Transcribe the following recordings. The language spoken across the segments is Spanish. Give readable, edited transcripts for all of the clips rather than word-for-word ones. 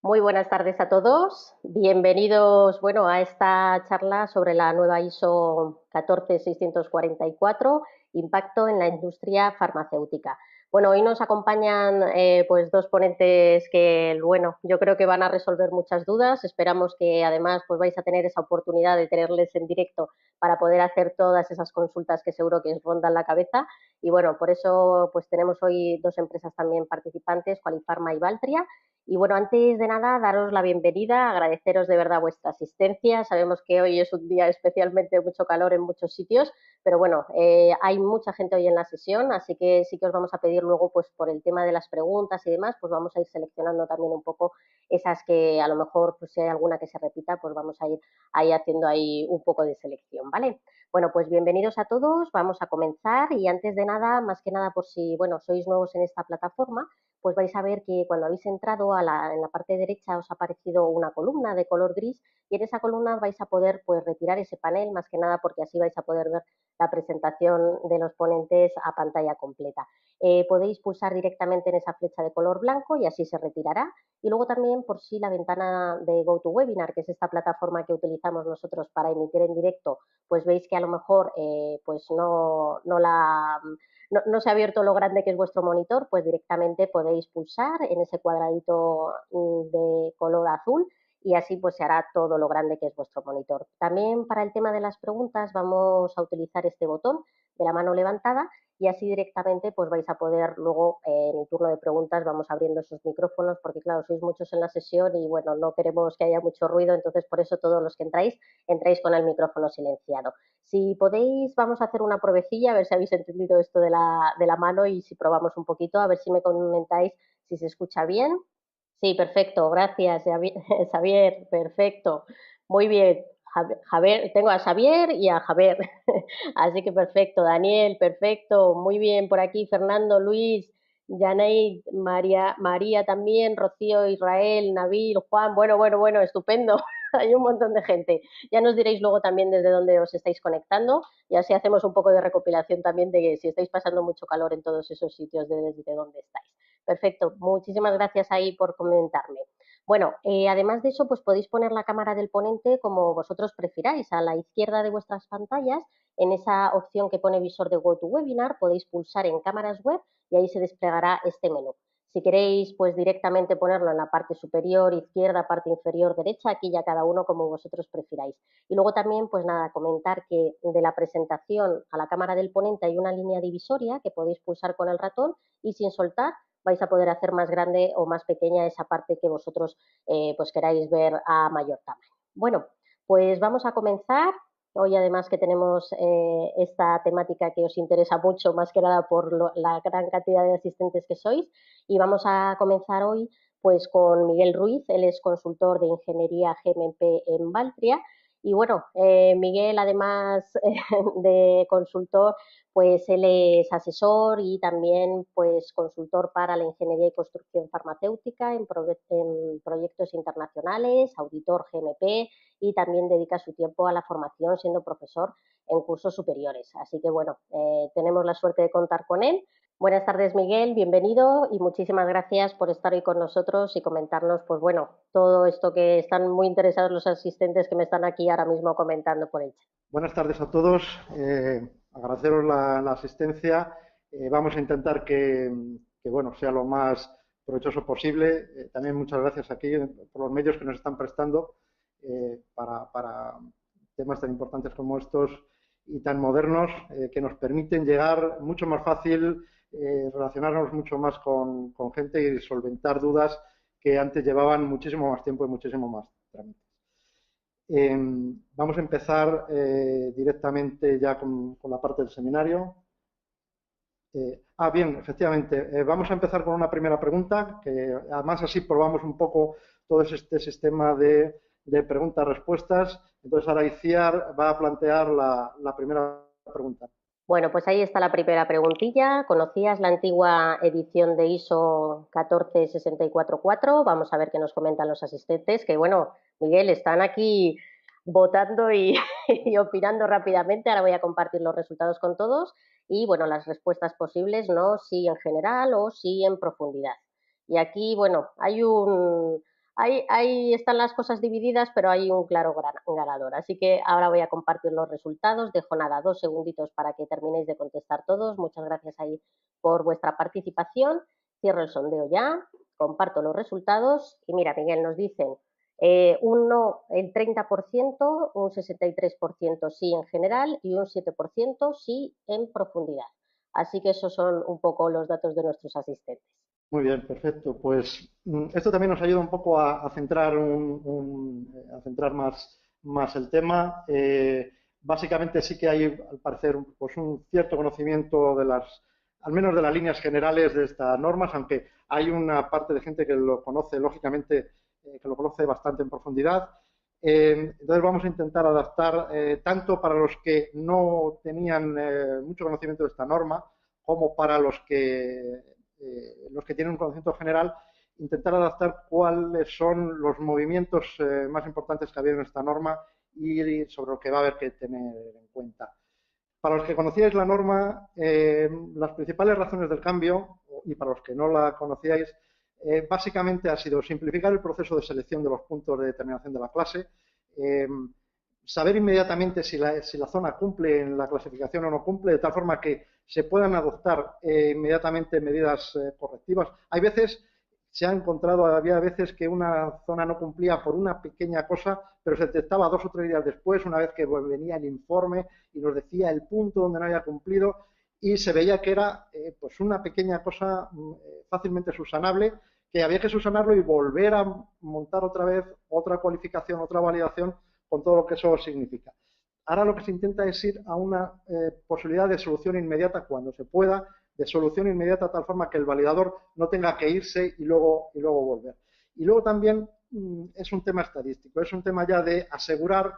Muy buenas tardes a todos. Bienvenidos, a esta charla sobre la nueva ISO 14644, impacto en la industria farmacéutica. Hoy nos acompañan pues dos ponentes que, yo creo que van a resolver muchas dudas. Esperamos que además pues vais a tener esa oportunidad de tenerles en directo para poder hacer todas esas consultas que seguro que os rondan la cabeza. Y por eso pues tenemos hoy dos empresas también participantes, Qualifarma y Valtria. Y antes de nada, daros la bienvenida, agradeceros de verdad vuestra asistencia. Sabemos que hoy es un día especialmente mucho calor en muchos sitios, pero hay mucha gente hoy en la sesión, así que sí que os vamos a pedir luego, pues por el tema de las preguntas y demás, pues vamos a ir seleccionando también un poco esas que a lo mejor, pues si hay alguna que se repita, pues vamos a ir ahí haciendo ahí un poco de selección, ¿vale? Pues bienvenidos a todos, vamos a comenzar y antes de nada, más que nada por si, sois nuevos en esta plataforma, pues vais a ver que cuando habéis entrado en la parte derecha os ha aparecido una columna de color gris y en esa columna vais a poder pues retirar ese panel, más que nada porque así vais a poder ver la presentación de los ponentes a pantalla completa. Podéis pulsar directamente en esa flecha de color blanco y así se retirará. Y luego también por si la ventana de GoToWebinar, que es esta plataforma que utilizamos nosotros para emitir en directo, pues veis que a lo mejor pues no se ha abierto lo grande que es vuestro monitor, pues directamente podéis pulsar en ese cuadradito de color azul y así pues se hará todo lo grande que es vuestro monitor. También para el tema de las preguntas vamos a utilizar este botón de la mano levantada y así directamente pues vais a poder luego en el turno de preguntas vamos abriendo esos micrófonos porque claro, sois muchos en la sesión y no queremos que haya mucho ruido, entonces por eso todos los que entráis con el micrófono silenciado. Si podéis, vamos a hacer una pruebecilla, a ver si habéis entendido esto de la mano y si probamos un poquito, a ver si me comentáis si se escucha bien. Sí, perfecto, gracias, Xavier, perfecto. Muy bien, Javier, tengo a Xavier y a Javier, así que perfecto, Daniel, perfecto, muy bien por aquí, Fernando, Luis, Yanei, María también, Rocío, Israel, Nabil, Juan, bueno, estupendo, hay un montón de gente. Ya nos diréis luego también desde dónde os estáis conectando y así hacemos un poco de recopilación también de si estáis pasando mucho calor en todos esos sitios desde donde estáis. Perfecto, muchísimas gracias ahí por comentarme. Además de eso, pues podéis poner la cámara del ponente como vosotros prefiráis. A la izquierda de vuestras pantallas, en esa opción que pone visor de GoToWebinar, podéis pulsar en cámaras web y ahí se desplegará este menú. Si queréis, pues directamente ponerlo en la parte superior, izquierda, parte inferior, derecha, aquí ya cada uno como vosotros prefiráis. Y luego también, pues nada, comentar que de la presentación a la cámara del ponente hay una línea divisoria que podéis pulsar con el ratón y sin soltar vais a poder hacer más grande o más pequeña esa parte que vosotros pues queráis ver a mayor tamaño. Pues vamos a comenzar. Hoy además que tenemos esta temática que os interesa mucho, más que nada por la gran cantidad de asistentes que sois. Y vamos a comenzar hoy pues con Miguel Ruiz, él es consultor de Ingeniería GMP en Valtria. Y Miguel, además de consultor, pues él es asesor y también pues consultor para la ingeniería y construcción farmacéutica en proyectos internacionales, auditor GMP y también dedica su tiempo a la formación siendo profesor en cursos superiores. Así que tenemos la suerte de contar con él. Buenas tardes, Miguel, bienvenido y muchísimas gracias por estar hoy con nosotros y comentarnos, todo esto que están muy interesados los asistentes que me están aquí ahora mismo comentando por el chat. Buenas tardes a todos. Agradeceros la asistencia. Vamos a intentar que sea lo más provechoso posible. También muchas gracias aquí por los medios que nos están prestando para temas tan importantes como estos y tan modernos que nos permiten llegar mucho más fácil, relacionarnos mucho más con gente y solventar dudas que antes llevaban muchísimo más tiempo y muchísimo más trámite. Vamos a empezar directamente ya con la parte del seminario. Bien, efectivamente. Vamos a empezar con una primera pregunta, que además así probamos un poco todo este sistema de preguntas-respuestas. Entonces ahora Iciar va a plantear la primera pregunta. Pues ahí está la primera preguntilla. ¿Conocías la antigua edición de ISO 14644? Vamos a ver qué nos comentan los asistentes, que Miguel, están aquí votando y opinando rápidamente. Ahora voy a compartir los resultados con todos y, las respuestas posibles, no, sí en general o sí en profundidad. Y aquí, hay ahí están las cosas divididas, pero hay un claro ganador. Así que ahora voy a compartir los resultados. Dejo nada, 2 segunditos para que terminéis de contestar todos. Muchas gracias ahí por vuestra participación. Cierro el sondeo ya, comparto los resultados y mira, Miguel, nos dicen un no el 30%, un 63% sí en general y un 7% sí en profundidad. Así que esos son un poco los datos de nuestros asistentes. Muy bien, perfecto. Pues esto también nos ayuda un poco a centrar, a centrar más el tema. Básicamente sí que hay, al parecer, pues un cierto conocimiento de las, al menos de las líneas generales de estas normas, aunque hay una parte de gente que lo conoce, lógicamente, que lo conoce bastante en profundidad. Entonces vamos a intentar adaptar tanto para los que no tenían mucho conocimiento de esta norma, como para los que tienen un conocimiento general, intentar adaptar cuáles son los movimientos más importantes que ha habido en esta norma y sobre lo que va a haber que tener en cuenta. Para los que conocíais la norma, las principales razones del cambio, y para los que no la conocíais, básicamente ha sido simplificar el proceso de selección de los puntos de determinación de la clase, saber inmediatamente si la zona cumple en la clasificación o no cumple, de tal forma que se puedan adoptar inmediatamente medidas correctivas. Hay veces, se ha encontrado, había veces que una zona no cumplía por una pequeña cosa, pero se detectaba 2 o 3 días después, una vez que venía el informe y nos decía el punto donde no había cumplido, y se veía que era pues una pequeña cosa fácilmente subsanable, que había que subsanarlo y volver a montar otra vez otra cualificación, otra validación, con todo lo que eso significa. Ahora lo que se intenta es ir a una posibilidad de solución inmediata cuando se pueda, de solución inmediata de tal forma que el validador no tenga que irse y luego volver. Y luego también es un tema estadístico, es un tema ya de asegurar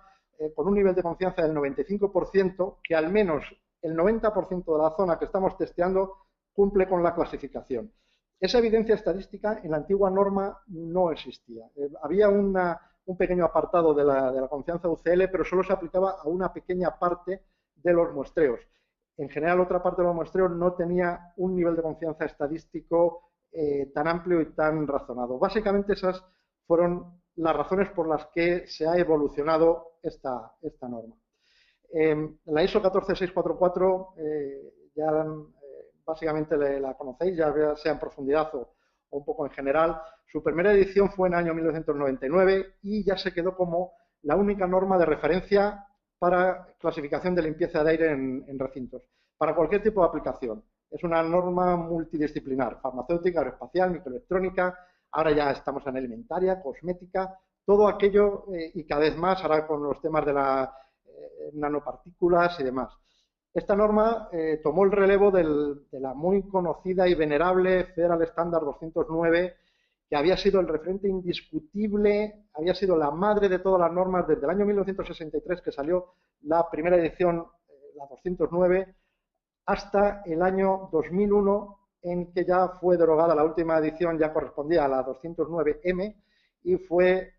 con un nivel de confianza del 95% que al menos el 90% de la zona que estamos testeando cumple con la clasificación. Esa evidencia estadística en la antigua norma no existía. Había un pequeño apartado de la confianza UCL, pero solo se aplicaba a una pequeña parte de los muestreos. En general, otra parte de los muestreos no tenía un nivel de confianza estadístico tan amplio y tan razonado. Básicamente esas fueron las razones por las que se ha evolucionado esta norma. La ISO 14644 ya básicamente la conocéis, ya sea en profundidad o un poco en general. Su primera edición fue en el año 1999 y ya se quedó como la única norma de referencia para clasificación de limpieza de aire en recintos, para cualquier tipo de aplicación. Es una norma multidisciplinar, farmacéutica, aeroespacial, microelectrónica, ahora ya estamos en alimentaria, cosmética, todo aquello y cada vez más, ahora con los temas de las nanopartículas y demás. Esta norma tomó el relevo de la muy conocida y venerable Federal Standard 209, que había sido el referente indiscutible, había sido la madre de todas las normas desde el año 1963, que salió la primera edición, la 209, hasta el año 2001, en que ya fue derogada la última edición, ya correspondía a la 209M, y fue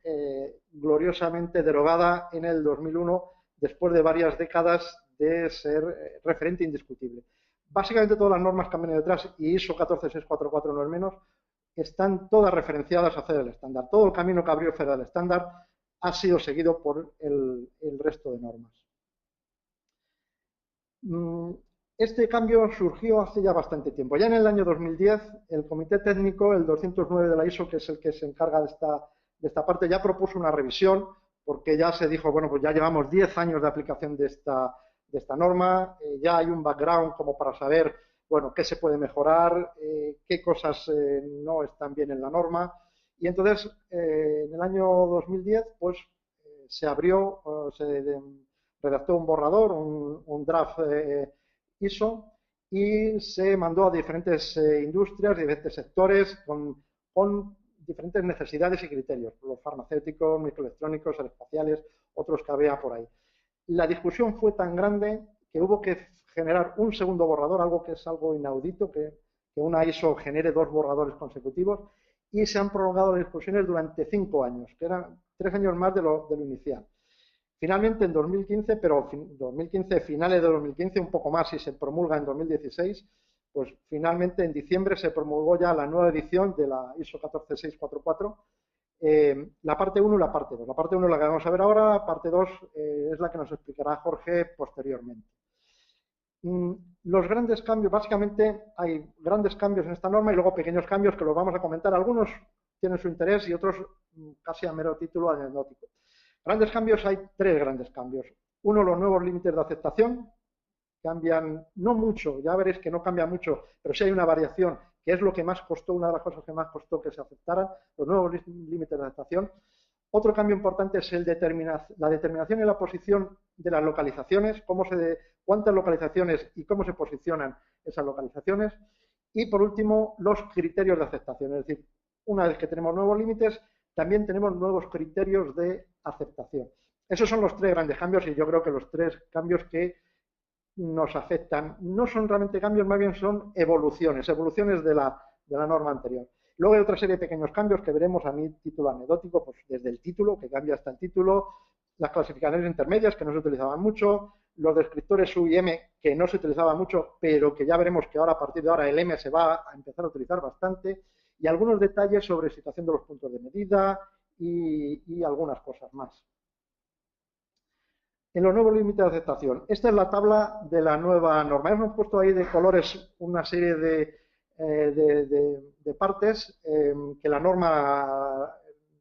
gloriosamente derogada en el 2001, después de varias décadas de ser referente indiscutible. Básicamente todas las normas que han venido detrás, y ISO 14644 no es menos, están todas referenciadas a Federal Standard. Todo el camino que abrió Federal Standard ha sido seguido por el resto de normas. Este cambio surgió hace ya bastante tiempo. Ya en el año 2010, el Comité Técnico, el 209 de la ISO, que es el que se encarga de esta parte, ya propuso una revisión, porque ya se dijo, bueno, pues ya llevamos 10 años de aplicación de esta norma, ya hay un background como para saber, bueno, qué se puede mejorar, qué cosas no están bien en la norma. Y entonces, en el año 2010, pues se abrió, se redactó un borrador, un draft ISO, y se mandó a diferentes industrias, diferentes sectores, con diferentes necesidades y criterios, los farmacéuticos, microelectrónicos, aeroespaciales, otros que había por ahí. La discusión fue tan grande que hubo que generar un segundo borrador, algo que es algo inaudito, que una ISO genere 2 borradores consecutivos, y se han prolongado las discusiones durante 5 años, que eran 3 años más de lo inicial. Finalmente, en 2015, pero 2015, finales de 2015, un poco más si se promulga en 2016, pues finalmente en diciembre se promulgó ya la nueva edición de la ISO 14644, la parte 1 y la parte 2. La parte 1 es la que vamos a ver ahora, la parte 2 es la que nos explicará Jorge posteriormente. Los grandes cambios, básicamente hay grandes cambios en esta norma y luego pequeños cambios que los vamos a comentar. Algunos tienen su interés y otros casi a mero título anecdótico. Grandes cambios, hay 3 grandes cambios. Uno, los nuevos límites de aceptación. Cambian, no mucho, ya veréis que no cambia mucho, pero sí hay una variación, que es lo que más costó, una de las cosas que más costó que se aceptaran, los nuevos límites de aceptación. Otro cambio importante es la determinación y la posición de las localizaciones, cuántas localizaciones y cómo se posicionan esas localizaciones. Y por último, los criterios de aceptación, es decir, una vez que tenemos nuevos límites, también tenemos nuevos criterios de aceptación. Esos son los 3 grandes cambios y yo creo que los 3 cambios que nos afectan. No son realmente cambios, más bien son evoluciones de la norma anterior. Luego hay otra serie de pequeños cambios que veremos a mi título anecdótico, pues desde el título, que cambia hasta el título, las clasificaciones intermedias, que no se utilizaban mucho, los descriptores U y M, que no se utilizaban mucho, pero que ya veremos que ahora, a partir de ahora, el M se va a empezar a utilizar bastante, y algunos detalles sobre situación de los puntos de medida y algunas cosas más. En los nuevos límites de aceptación. Esta es la tabla de la nueva norma. Hemos puesto ahí de colores una serie de partes que la norma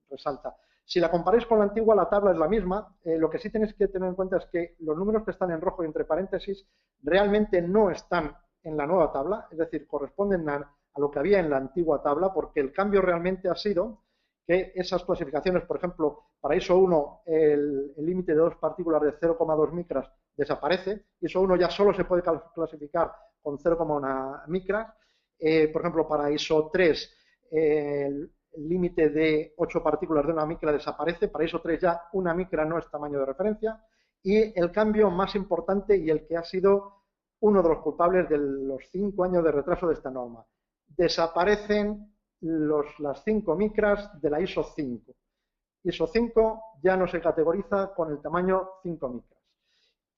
resalta. Si la comparáis con la antigua, la tabla es la misma. Lo que sí tenéis que tener en cuenta es que los números que están en rojo y entre paréntesis realmente no están en la nueva tabla, es decir, corresponden a lo que había en la antigua tabla, porque el cambio realmente ha sido que esas clasificaciones, por ejemplo, para ISO 1 el límite de 2 partículas de 0,2 micras desaparece. ISO 1 ya solo se puede clasificar con 0,1 micras. Por ejemplo, para ISO 3 el límite de 8 partículas de 1 micra desaparece. Para ISO 3 ya 1 micra no es tamaño de referencia. Y el cambio más importante y el que ha sido uno de los culpables de los 5 años de retraso de esta norma. Desaparecen las 5 micras de la ISO 5. ISO 5 ya no se categoriza con el tamaño 5 micras.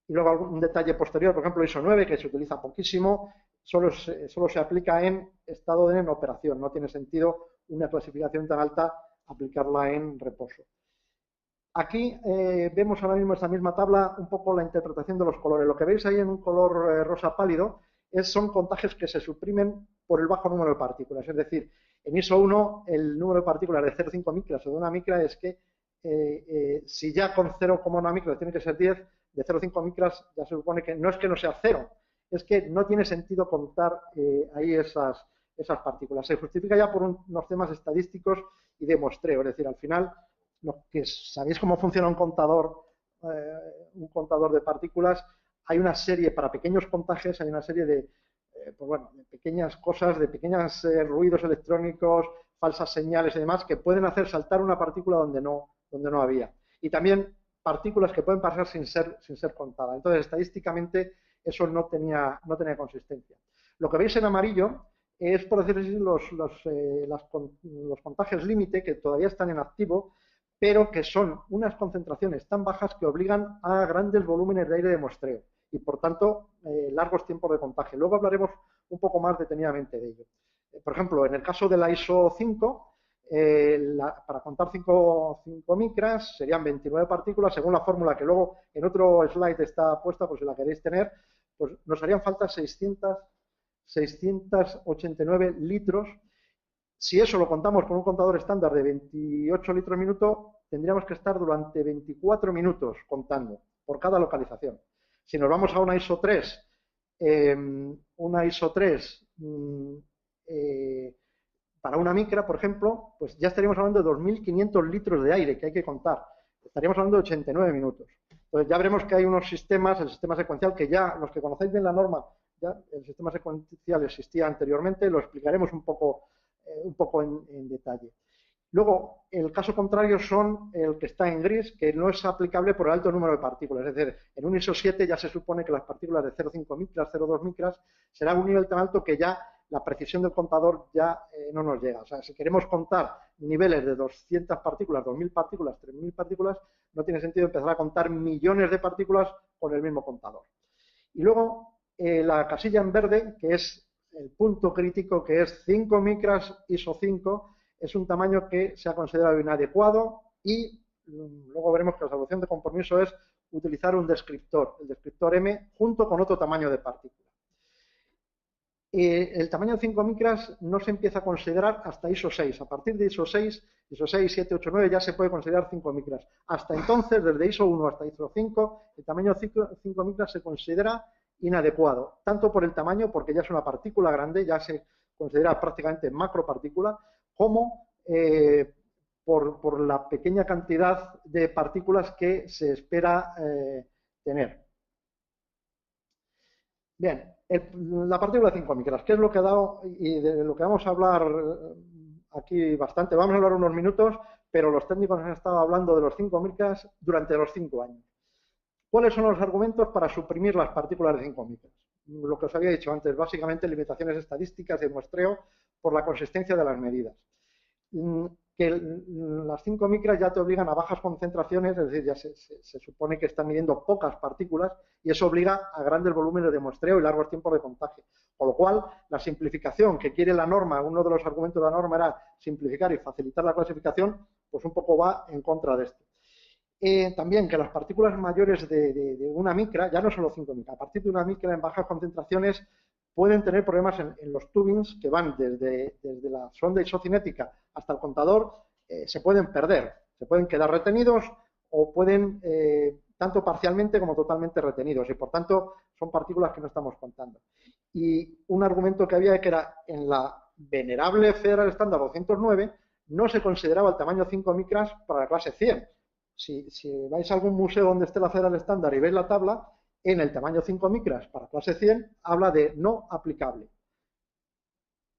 Y luego algún detalle posterior, por ejemplo, ISO 9, que se utiliza poquísimo, solo se aplica en estado en operación. No tiene sentido una clasificación tan alta aplicarla en reposo. Aquí vemos ahora mismo en esta misma tabla un poco la interpretación de los colores. Lo que veis ahí en un color rosa pálido son contajes que se suprimen por el bajo número de partículas. Es decir, en ISO 1 el número de partículas de 0,5 micras o de 1 micra es que si ya con 0,1 micras tiene que ser 10, de 0,5 micras ya se supone que no es que no sea 0, es que no tiene sentido contar ahí esas partículas. Se justifica ya por unos temas estadísticos y de muestreo. Es decir, al final, que sabéis cómo funciona un contador de partículas, hay una serie, para pequeños contajes, hay una serie de pequeñas cosas, de pequeños ruidos electrónicos, falsas señales y demás, que pueden hacer saltar una partícula donde no había. Y también partículas que pueden pasar sin ser contadas. Entonces, estadísticamente, eso no tenía consistencia. Lo que veis en amarillo es, por decirlo así, los contagios límite, que todavía están en activo, pero que son unas concentraciones tan bajas que obligan a grandes volúmenes de aire de muestreo y, por tanto, largos tiempos de contagio. Luego hablaremos un poco más detenidamente de ello. Por ejemplo, en el caso de la ISO 5, para contar 5 micras serían 29 partículas, según la fórmula que luego en otro slide está puesta, pues si la queréis tener, pues nos harían falta 689 litros. Si eso lo contamos con un contador estándar de 28 litros minuto, tendríamos que estar durante 24 minutos contando por cada localización. Si nos vamos a una ISO 3, para una micra, por ejemplo, pues ya estaríamos hablando de 2.500 litros de aire que hay que contar. Estaríamos hablando de 89 minutos. Entonces ya veremos que hay unos sistemas, el sistema secuencial, que ya los que conocéis bien la norma, ya el sistema secuencial existía anteriormente, lo explicaremos un poco en detalle. Luego, el caso contrario son el que está en gris, que no es aplicable por el alto número de partículas. Es decir, en un ISO 7 ya se supone que las partículas de 0,5 micras, 0,2 micras, será un nivel tan alto que ya la precisión del contador ya no nos llega. O sea, si queremos contar niveles de 200 partículas, 2.000 partículas, 3.000 partículas, no tiene sentido empezar a contar millones de partículas con el mismo contador. Y luego, la casilla en verde, que es el punto crítico, que es 5 micras ISO 5, es un tamaño que se ha considerado inadecuado y luego veremos que la solución de compromiso es utilizar un descriptor, el descriptor M, junto con otro tamaño de partícula. El tamaño de 5 micras no se empieza a considerar hasta ISO 6. A partir de ISO 6, ISO 6, 7, 8, 9 ya se puede considerar 5 micras. Hasta entonces, desde ISO 1 hasta ISO 5, el tamaño de 5 micras se considera inadecuado, tanto por el tamaño, porque ya es una partícula grande, ya se considera prácticamente macropartícula, como por la pequeña cantidad de partículas que se espera tener. Bien, la partícula de 5 micras, ¿qué es lo que ha dado? Y de lo que vamos a hablar aquí bastante, vamos a hablar unos minutos, pero los técnicos han estado hablando de los 5 micras durante los 5 años. ¿Cuáles son los argumentos para suprimir las partículas de 5 micras? Lo que os había dicho antes, básicamente limitaciones estadísticas de muestreo por la consistencia de las medidas. Que las 5 micras ya te obligan a bajas concentraciones, es decir, ya se supone que están midiendo pocas partículas y eso obliga a grandes volúmenes de muestreo y largos tiempos de contagio. Con lo cual, la simplificación que quiere la norma, uno de los argumentos de la norma era simplificar y facilitar la clasificación, pues un poco va en contra de esto. También que las partículas mayores de una micra, ya no solo 5 micras, a partir de una micra en bajas concentraciones, pueden tener problemas en los tubings que van desde la sonda isocinética hasta el contador, se pueden perder, se pueden quedar retenidos o pueden tanto parcialmente como totalmente retenidos y por tanto son partículas que no estamos contando. Y un argumento que había que era en la venerable Federal Standard 209 no se consideraba el tamaño 5 micras para la clase 100. Si vais a algún museo donde esté la Federal Standard y veis la tabla, en el tamaño 5 micras para clase 100 habla de no aplicable.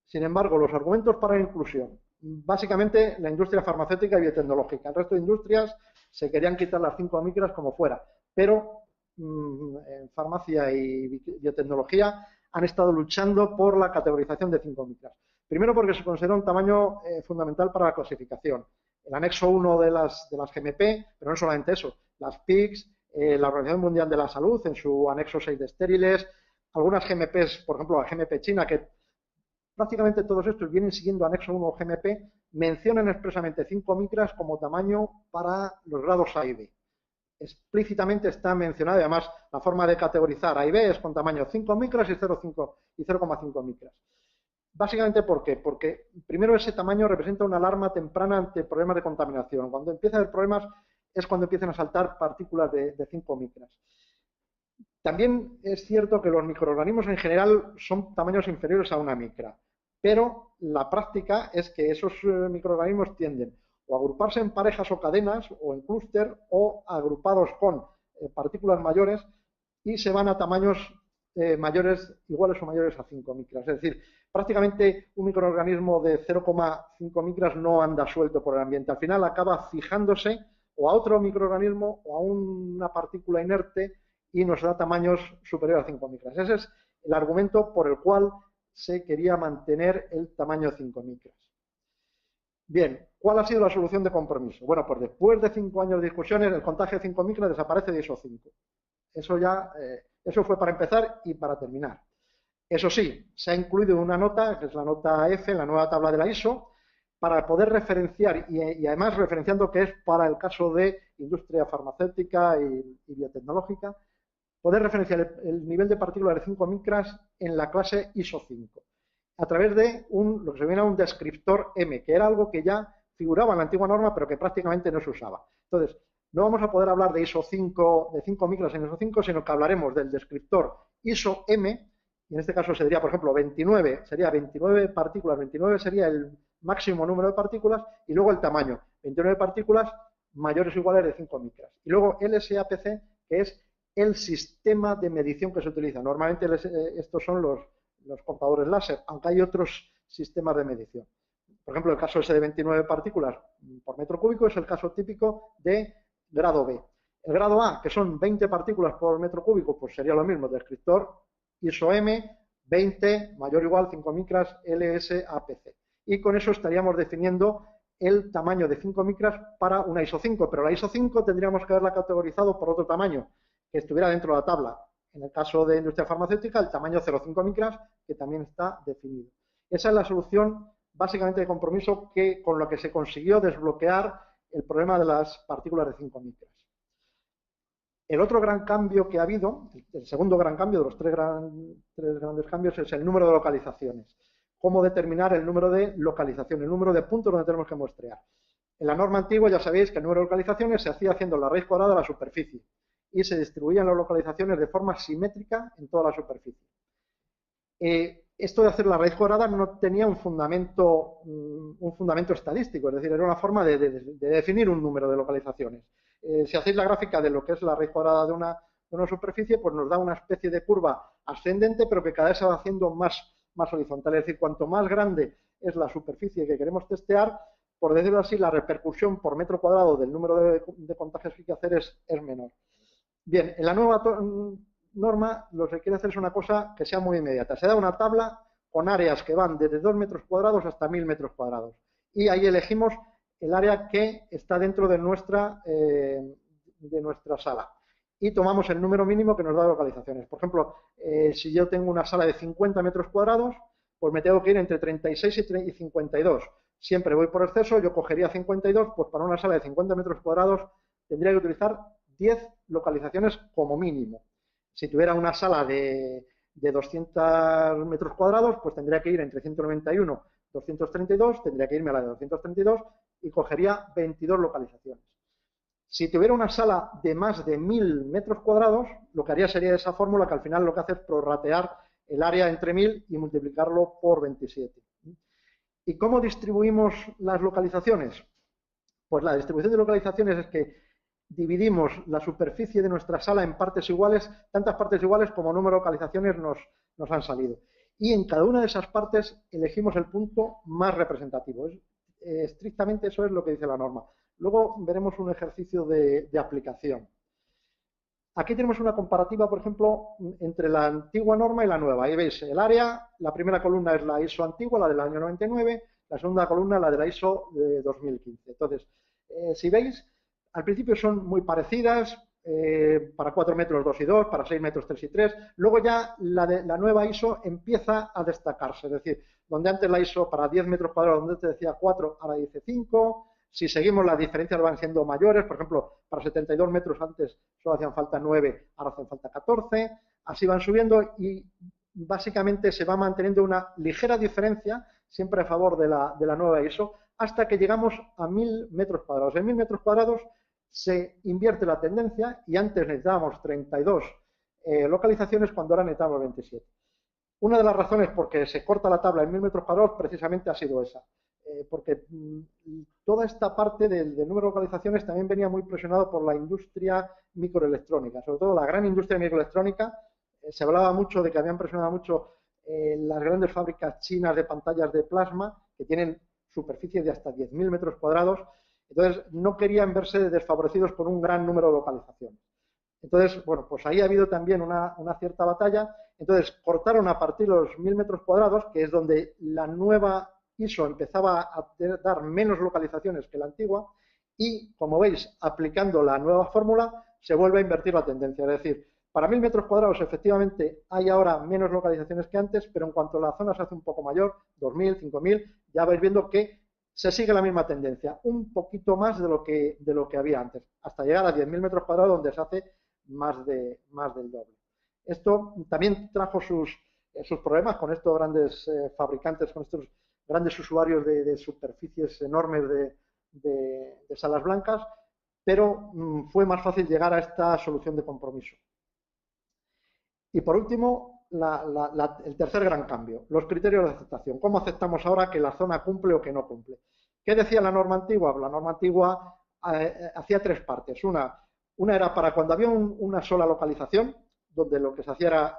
Sin embargo, los argumentos para la inclusión, básicamente la industria farmacéutica y biotecnológica. El resto de industrias se querían quitar las 5 micras como fuera, pero en farmacia y biotecnología han estado luchando por la categorización de 5 micras. Primero porque se considera un tamaño fundamental para la clasificación. El anexo 1 de las GMP, pero no solamente eso, las PICS, la Organización Mundial de la Salud en su anexo 6 de estériles, algunas GMPs, por ejemplo la GMP china, que prácticamente todos estos vienen siguiendo anexo 1 GMP, mencionan expresamente 5 micras como tamaño para los grados A y B. Explícitamente está mencionado, y además la forma de categorizar A y B es con tamaño 5 micras y 0,5 micras. Básicamente, ¿por qué? Porque primero ese tamaño representa una alarma temprana ante problemas de contaminación. Cuando empieza a haber problemas es cuando empiezan a saltar partículas de 5 micras. También es cierto que los microorganismos en general son tamaños inferiores a una micra, pero la práctica es que esos microorganismos tienden o a agruparse en parejas o cadenas o en clúster o agrupados con partículas mayores y se van a tamaños mayores, iguales o mayores a 5 micras. Es decir, prácticamente un microorganismo de 0,5 micras no anda suelto por el ambiente. Al final acaba fijándose o a otro microorganismo o a una partícula inerte y nos da tamaños superiores a 5 micras. Ese es el argumento por el cual se quería mantener el tamaño de 5 micras. Bien, ¿cuál ha sido la solución de compromiso? Bueno, pues después de 5 años de discusiones, el contagio de 5 micras desaparece de ISO 5. Eso fue para empezar y para terminar. Eso sí, se ha incluido una nota, que es la nota F, en la nueva tabla de la ISO, para poder referenciar, y además referenciando que es para el caso de industria farmacéutica y biotecnológica, poder referenciar el nivel de partículas de 5 micras en la clase ISO 5, a través de lo que se denomina un descriptor M, que era algo que ya figuraba en la antigua norma, pero que prácticamente no se usaba. Entonces, no vamos a poder hablar de ISO 5, de 5 micras en ISO 5, sino que hablaremos del descriptor ISO M, y en este caso sería, por ejemplo, 29, sería 29 partículas, 29 sería el máximo número de partículas, y luego el tamaño, 29 partículas mayores o iguales de 5 micras. Y luego LSAPC, que es el sistema de medición que se utiliza. Normalmente estos son los contadores láser, aunque hay otros sistemas de medición. Por ejemplo, el caso ese de 29 partículas por metro cúbico es el caso típico de grado B. El grado A, que son 20 partículas por metro cúbico, pues sería lo mismo, descriptor ISO M, 20, mayor o igual, 5 micras, LSAPC. Y con eso estaríamos definiendo el tamaño de 5 micras para una ISO 5, pero la ISO 5 tendríamos que haberla categorizado por otro tamaño, que estuviera dentro de la tabla. En el caso de industria farmacéutica, el tamaño 0,5 micras, que también está definido. Esa es la solución básicamente de compromiso con lo que se consiguió desbloquear el problema de las partículas de 5 micras. El otro gran cambio que ha habido, el segundo gran cambio de los tres grandes cambios, es el número de localizaciones. Cómo determinar el número de localizaciones, el número de puntos donde tenemos que muestrear. En la norma antigua ya sabéis que el número de localizaciones se hacía haciendo la raíz cuadrada de la superficie y se distribuían las localizaciones de forma simétrica en toda la superficie. Esto de hacer la raíz cuadrada no tenía un fundamento estadístico, es decir, era una forma de definir un número de localizaciones. Si hacéis la gráfica de lo que es la raíz cuadrada de una superficie, pues nos da una especie de curva ascendente, pero que cada vez se va haciendo más horizontal. Es decir, cuanto más grande es la superficie que queremos testear, por decirlo así, la repercusión por metro cuadrado del número de contagios que hay que hacer es menor. Bien, en la nueva norma lo que quiere hacer es una cosa que sea muy inmediata. Se da una tabla con áreas que van desde 2 metros cuadrados hasta 1000 metros cuadrados. Y ahí elegimos el área que está dentro de nuestra sala. Y tomamos el número mínimo que nos da localizaciones. Por ejemplo, si yo tengo una sala de 50 metros cuadrados, pues me tengo que ir entre 36 y 52. Siempre voy por exceso, yo cogería 52, pues para una sala de 50 metros cuadrados tendría que utilizar 10 localizaciones como mínimo. Si tuviera una sala de 200 metros cuadrados, pues tendría que ir entre 191 y 232, tendría que irme a la de 232 y cogería 22 localizaciones. Si tuviera una sala de más de 1000 metros cuadrados, lo que haría sería esa fórmula que al final lo que hace es prorratear el área entre 1000 y multiplicarlo por 27. ¿Y cómo distribuimos las localizaciones? Pues la distribución de localizaciones es que dividimos la superficie de nuestra sala en partes iguales, tantas partes iguales como número de localizaciones nos han salido. Y en cada una de esas partes elegimos el punto más representativo. Estrictamente eso es lo que dice la norma. Luego veremos un ejercicio de aplicación. Aquí tenemos una comparativa, por ejemplo, entre la antigua norma y la nueva. Ahí veis el área, la primera columna es la ISO antigua, la del año 99, la segunda columna la de la ISO de 2015. Entonces, si veis, al principio son muy parecidas, para 4 metros 2 y 2, para 6 metros 3 y 3. Luego ya la nueva ISO empieza a destacarse, es decir, donde antes la ISO para 10 metros cuadrados, donde te decía 4, ahora dice 5. Si seguimos, las diferencias van siendo mayores. Por ejemplo, para 72 metros antes solo hacían falta 9, ahora hacen falta 14. Así van subiendo y básicamente se va manteniendo una ligera diferencia, siempre a favor de la nueva ISO, hasta que llegamos a 1000 metros cuadrados. En 1000 metros cuadrados se invierte la tendencia y antes necesitábamos 32 localizaciones cuando ahora necesitamos 27. Una de las razones por que se corta la tabla en 1000 metros cuadrados precisamente ha sido esa. Porque toda esta parte del número de localizaciones también venía muy presionado por la industria microelectrónica, sobre todo la gran industria microelectrónica. Se hablaba mucho de que habían presionado mucho las grandes fábricas chinas de pantallas de plasma, que tienen superficies de hasta 10.000 metros cuadrados, entonces no querían verse desfavorecidos por un gran número de localizaciones. Entonces, bueno, pues ahí ha habido también una cierta batalla. Entonces, cortaron a partir de los 1000 metros cuadrados, que es donde la nueva ISO empezaba a dar menos localizaciones que la antigua y, como veis, aplicando la nueva fórmula, se vuelve a invertir la tendencia. Es decir, para 1000 metros cuadrados efectivamente hay ahora menos localizaciones que antes, pero en cuanto la zona se hace un poco mayor, 2000, 5000, ya vais viendo que se sigue la misma tendencia, un poquito más de lo que había antes, hasta llegar a 10.000 metros cuadrados donde se hace más del doble. Esto también trajo sus problemas con estos grandes fabricantes, con estos grandes usuarios de superficies enormes de salas blancas, pero fue más fácil llegar a esta solución de compromiso. Y por último, el tercer gran cambio, los criterios de aceptación. ¿Cómo aceptamos ahora que la zona cumple o que no cumple? ¿Qué decía la norma antigua? La norma antigua hacía tres partes. Una era para cuando había una sola localización, donde lo que se hacía era,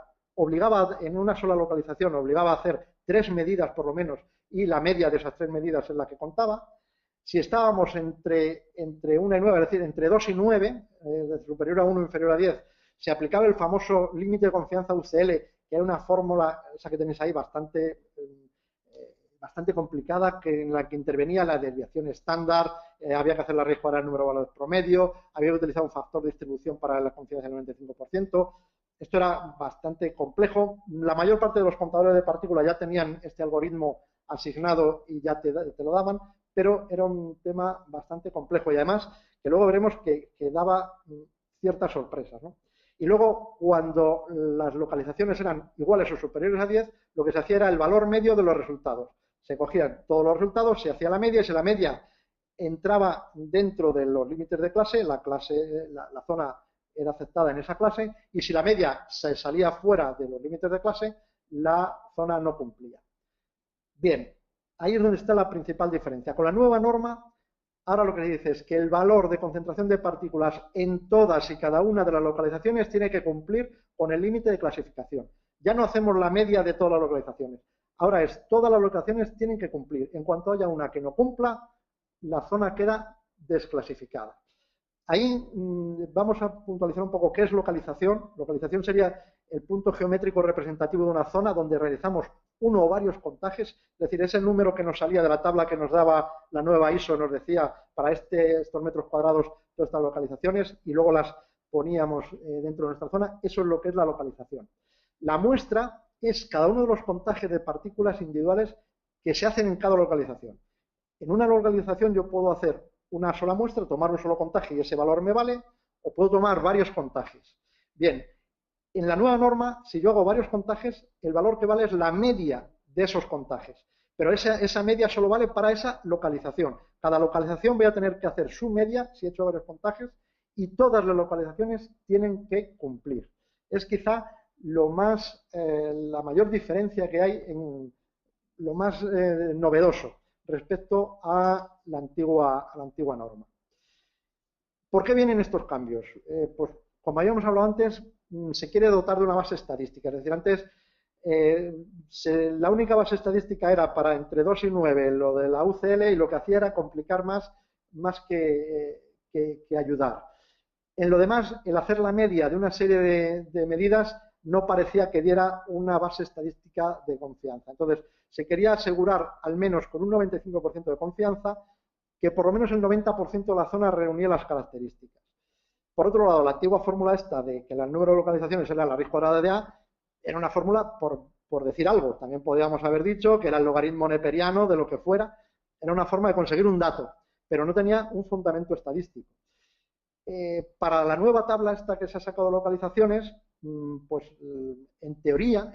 en una sola localización, obligaba a hacer 3 medidas por lo menos, y la media de esas 3 medidas es la que contaba. Si estábamos entre 1 y 9, es decir, entre 2 y 9, de superior a 1 inferior a 10, se aplicaba el famoso límite de confianza UCL, que era una fórmula, esa que tenéis ahí, bastante complicada, en la que intervenía la desviación estándar, había que hacer la raíz cuadrada del número de valores promedio, había que utilizar un factor de distribución para la confianza del 95%. Esto era bastante complejo. La mayor parte de los contadores de partículas ya tenían este algoritmo asignado y ya te lo daban, pero era un tema bastante complejo y además que luego veremos que daba ciertas sorpresas, ¿no? Y luego, cuando las localizaciones eran iguales o superiores a 10, lo que se hacía era el valor medio de los resultados. Se cogían todos los resultados, se hacía la media, y si la media entraba dentro de los límites de clase, la zona era aceptada en esa clase, y si la media se salía fuera de los límites de clase, la zona no cumplía. Bien, ahí es donde está la principal diferencia. Con la nueva norma, ahora lo que se dice es que el valor de concentración de partículas en todas y cada una de las localizaciones tiene que cumplir con el límite de clasificación. Ya no hacemos la media de todas las localizaciones. Ahora es, todas las localizaciones tienen que cumplir. En cuanto haya una que no cumpla, la zona queda desclasificada. Ahí vamos a puntualizar un poco qué es localización. Localización sería el punto geométrico representativo de una zona donde realizamos uno o varios contajes, es decir, ese número que nos salía de la tabla que nos daba la nueva ISO, nos decía para estos metros cuadrados todas estas localizaciones y luego las poníamos dentro de nuestra zona. Eso es lo que es la localización. La muestra es cada uno de los contajes de partículas individuales que se hacen en cada localización. En una localización yo puedo hacer una sola muestra, tomar un solo contaje y ese valor me vale, o puedo tomar varios contajes. Bien, en la nueva norma, si yo hago varios contajes, el valor que vale es la media de esos contajes. Pero esa media solo vale para esa localización. Cada localización voy a tener que hacer su media, si he hecho varios contajes, y todas las localizaciones tienen que cumplir. Es quizá la mayor diferencia que hay, lo más novedoso respecto a la antigua norma. ¿Por qué vienen estos cambios? Pues como habíamos hablado antes, se quiere dotar de una base estadística. Es decir, antes la única base estadística era para entre 2 y 9, lo de la UCL, y lo que hacía era complicar más que ayudar. En lo demás, el hacer la media de una serie de medidas no parecía que diera una base estadística de confianza. Entonces, se quería asegurar, al menos con un 95% de confianza, que por lo menos el 90% de la zona reunía las características. Por otro lado, la antigua fórmula esta de que el número de localizaciones era la raíz cuadrada de A, era una fórmula por decir algo. También podríamos haber dicho que era el logaritmo neperiano de lo que fuera. Era una forma de conseguir un dato, pero no tenía un fundamento estadístico. Para la nueva tabla esta que se ha sacado de localizaciones, pues en teoría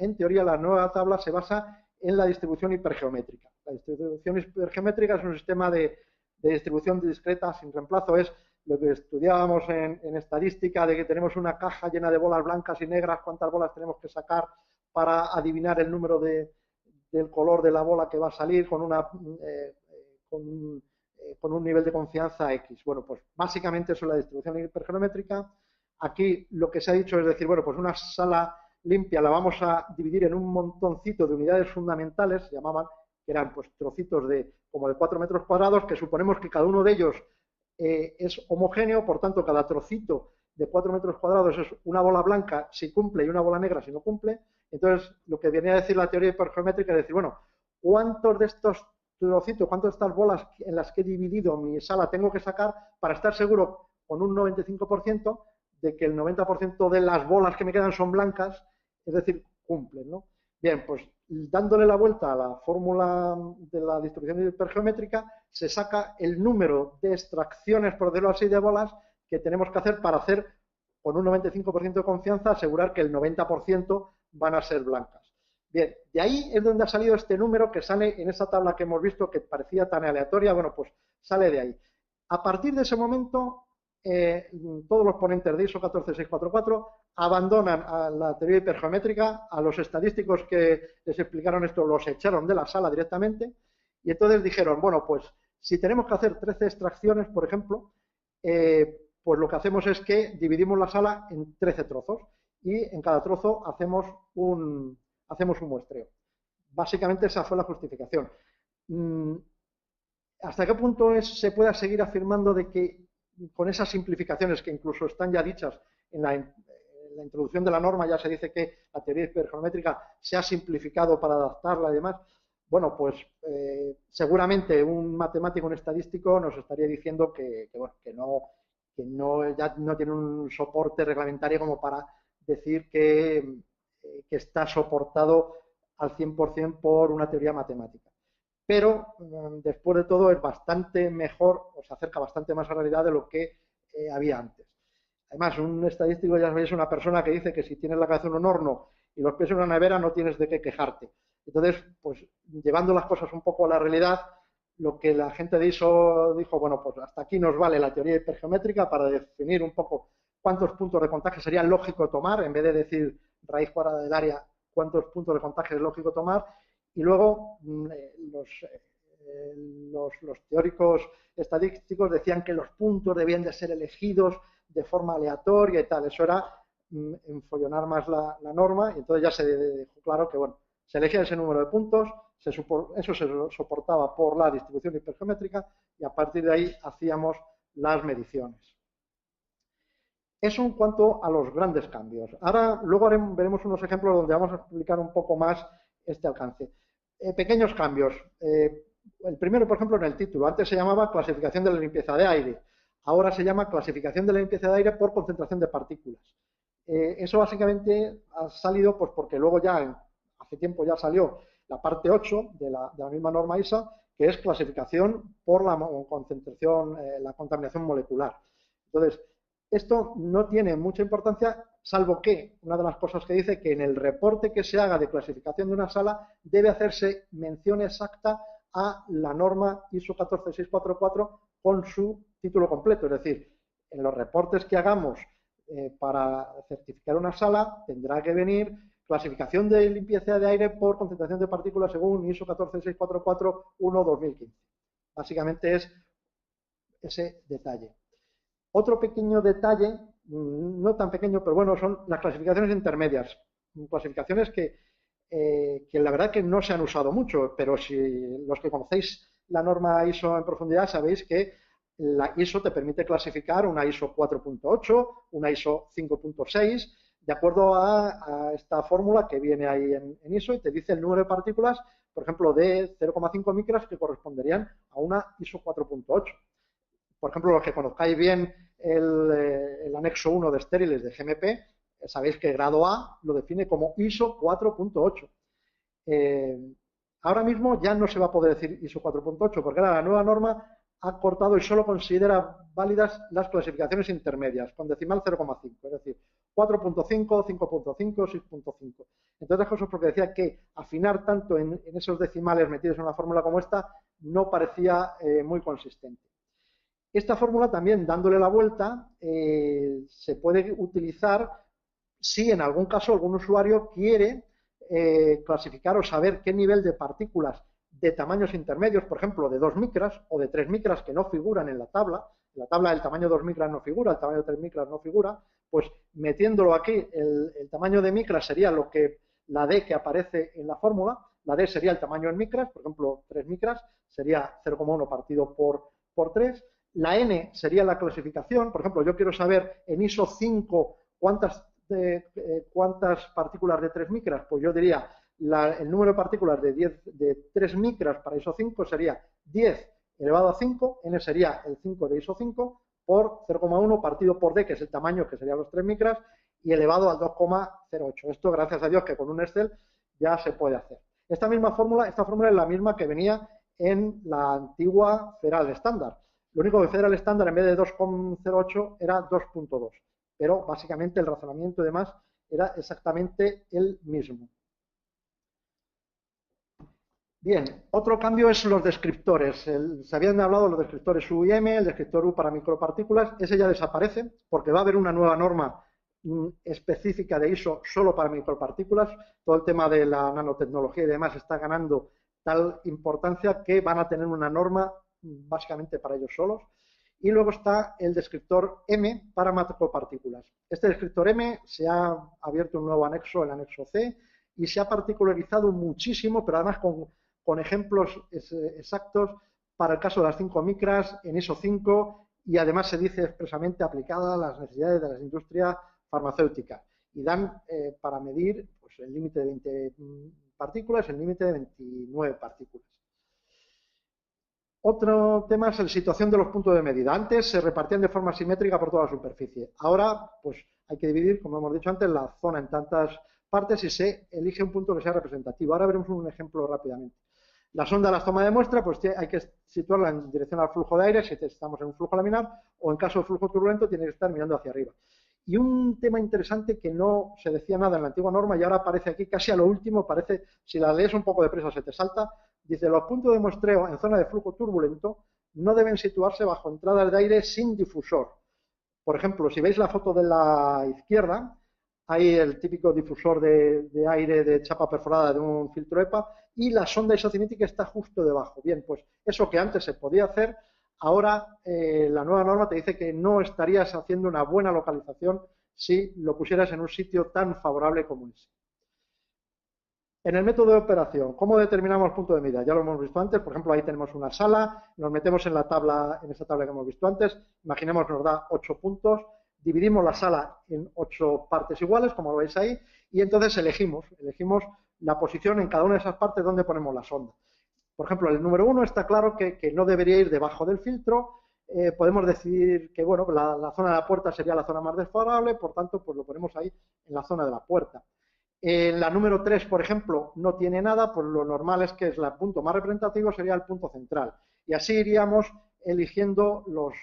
la nueva tabla se basa en la distribución hipergeométrica. La distribución hipergeométrica es un sistema de distribución discreta sin reemplazo. Es lo que estudiábamos en estadística, de que tenemos una caja llena de bolas blancas y negras, cuántas bolas tenemos que sacar para adivinar el número del color de la bola que va a salir con un nivel de confianza X. Bueno, pues básicamente eso es la distribución hipergeométrica. Aquí lo que se ha dicho es decir, bueno, pues una sala limpia la vamos a dividir en un montoncito de unidades fundamentales, se llamaban, que eran pues trocitos como de 4 metros cuadrados, que suponemos que cada uno de ellos es homogéneo, por tanto cada trocito de 4 metros cuadrados es una bola blanca si cumple y una bola negra si no cumple. Entonces, lo que venía a decir la teoría hipergeométrica es decir, bueno, ¿cuántos de estos trocitos, cuántas de estas bolas en las que he dividido mi sala tengo que sacar para estar seguro con un 95% de que el 90% de las bolas que me quedan son blancas, es decir, cumplen, ¿no? Bien, pues dándole la vuelta a la fórmula de la distribución hipergeométrica, se saca el número de extracciones, por decirlo así, de bolas que tenemos que hacer para hacer, con un 95% de confianza, asegurar que el 90% van a ser blancas. Bien, de ahí es donde ha salido este número que sale en esa tabla que hemos visto que parecía tan aleatoria. Bueno, pues sale de ahí. A partir de ese momento, todos los ponentes de ISO 14644 abandonan a la teoría hipergeométrica. A los estadísticos que les explicaron esto los echaron de la sala directamente y entonces dijeron, bueno, pues si tenemos que hacer 13 extracciones, por ejemplo, pues lo que hacemos es que dividimos la sala en 13 trozos y en cada trozo hacemos un muestreo. Básicamente esa fue la justificación. ¿Hasta qué punto se pueda seguir afirmando de que con esas simplificaciones que incluso están ya dichas en la introducción de la norma, ya se dice que la teoría hipergeométrica se ha simplificado para adaptarla y demás? Bueno, pues seguramente un matemático, un estadístico nos estaría diciendo que ya no tiene un soporte reglamentario como para decir que está soportado al 100% por una teoría matemática. Pero después de todo es bastante mejor, o se acerca bastante más a la realidad de lo que había antes. Además, un estadístico, ya sabéis, es una persona que dice que si tienes la cabeza en un horno y los pies en una nevera no tienes de qué quejarte. Entonces, pues llevando las cosas un poco a la realidad, lo que la gente de ISO dijo, bueno, pues hasta aquí nos vale la teoría hipergeométrica para definir un poco cuántos puntos de contagio sería lógico tomar, en vez de decir raíz cuadrada del área, cuántos puntos de contagio es lógico tomar. Y luego los teóricos estadísticos decían que los puntos debían de ser elegidos de forma aleatoria y tal. Eso era enfollonar más la norma, y entonces ya se dejó claro que, bueno, se elegía ese número de puntos, eso se soportaba por la distribución hipergeométrica y a partir de ahí hacíamos las mediciones. Eso en cuanto a los grandes cambios. Ahora, luego veremos unos ejemplos donde vamos a explicar un poco más este alcance. Pequeños cambios. El primero, por ejemplo, en el título. Antes se llamaba clasificación de la limpieza de aire. Ahora se llama clasificación de la limpieza de aire por concentración de partículas. Eso básicamente ha salido pues porque luego ya, hace tiempo ya salió la parte 8 de la misma norma ISA, que es clasificación por la concentración, la contaminación molecular. Entonces, esto no tiene mucha importancia, salvo que una de las cosas que dice que en el reporte que se haga de clasificación de una sala debe hacerse mención exacta a la norma ISO 14644 con su título completo. Es decir, en los reportes que hagamos para certificar una sala tendrá que venir clasificación de limpieza de aire por concentración de partículas según ISO 14644-1-2015. Básicamente es ese detalle. Otro pequeño detalle, no tan pequeño, pero bueno, son las clasificaciones intermedias. Clasificaciones que la verdad que no se han usado mucho, pero si los que conocéis la norma ISO en profundidad sabéis que la ISO te permite clasificar una ISO 4.8, una ISO 5.6, de acuerdo a esta fórmula que viene ahí en ISO y te dice el número de partículas, por ejemplo, de 0,5 micras que corresponderían a una ISO 4.8. Por ejemplo, los que conozcáis bien el anexo 1 de estériles de GMP, sabéis que grado A lo define como ISO 4.8. Ahora mismo ya no se va a poder decir ISO 4.8 porque ahora la nueva norma ha cortado y solo considera válidas las clasificaciones intermedias con decimal 0,5, es decir, 4.5, 5.5, 6.5. Entre otras cosas porque decía que afinar tanto en esos decimales metidos en una fórmula como esta no parecía muy consistente. Esta fórmula también, dándole la vuelta, se puede utilizar si en algún caso algún usuario quiere clasificar o saber qué nivel de partículas de tamaños intermedios, por ejemplo, de 2 micras o de 3 micras que no figuran en la tabla. En la tabla el tamaño de 2 micras no figura, el tamaño de 3 micras no figura, pues metiéndolo aquí, el tamaño de micras sería lo que la D que aparece en la fórmula, la D sería el tamaño en micras, por ejemplo, 3 micras sería 0,1 partido por 3. La N sería la clasificación, por ejemplo, yo quiero saber en ISO 5 cuántas partículas de 3 micras, pues yo diría el número de partículas de 3 micras para ISO 5 sería 10 elevado a 5, N sería el 5 de ISO 5, por 0,1 partido por D, que es el tamaño que serían los 3 micras, y elevado al 2,08. Esto, gracias a Dios, que con un Excel ya se puede hacer. Esta fórmula es la misma que venía en la antigua Federal estándar. Lo único que Federal estándar en vez de 2,08 era 2,2. Pero básicamente el razonamiento y demás era exactamente el mismo. Bien, otro cambio es los descriptores. Se habían hablado de los descriptores U y M, el descriptor U para micropartículas. Ese ya desaparece porque va a haber una nueva norma específica de ISO solo para micropartículas. Todo el tema de la nanotecnología y demás está ganando tal importancia que van a tener una norma básicamente para ellos solos. Y luego está el descriptor M para macropartículas. Este descriptor M se ha abierto un nuevo anexo, el anexo C, y se ha particularizado muchísimo, pero además con ejemplos exactos para el caso de las 5 micras en ISO 5 y además se dice expresamente aplicada a las necesidades de la industria farmacéutica. Y dan para medir pues, el límite de 20 partículas, el límite de 29 partículas. Otro tema es la situación de los puntos de medida. Antes se repartían de forma simétrica por toda la superficie. Ahora, pues hay que dividir, como hemos dicho antes, la zona en tantas partes y se elige un punto que sea representativo. Ahora veremos un ejemplo rápidamente. La sonda de la toma de muestra, pues hay que situarla en dirección al flujo de aire, si estamos en un flujo laminar, o en caso de flujo turbulento, tiene que estar mirando hacia arriba. Y un tema interesante que no se decía nada en la antigua norma y ahora aparece aquí casi a lo último, parece, si la lees un poco deprisa se te salta, dice, los puntos de muestreo en zona de flujo turbulento no deben situarse bajo entradas de aire sin difusor. Por ejemplo, si veis la foto de la izquierda, hay el típico difusor de aire de chapa perforada de un filtro EPA y la sonda isocinética está justo debajo. Bien, pues eso que antes se podía hacer, ahora la nueva norma te dice que no estarías haciendo una buena localización si lo pusieras en un sitio tan favorable como ese. En el método de operación, ¿cómo determinamos el punto de medida? Ya lo hemos visto antes, por ejemplo, ahí tenemos una sala, nos metemos en la tabla, en esa tabla que hemos visto antes, imaginemos nos da 8 puntos, dividimos la sala en 8 partes iguales, como lo veis ahí, y entonces elegimos la posición en cada una de esas partes donde ponemos la sonda. Por ejemplo, el número 1 está claro que no debería ir debajo del filtro, podemos decir que bueno, la zona de la puerta sería la zona más desfavorable, por tanto, pues lo ponemos ahí en la zona de la puerta. En la número 3, por ejemplo, no tiene nada, pues lo normal es que el punto más representativo sería el punto central. Y así iríamos eligiendo los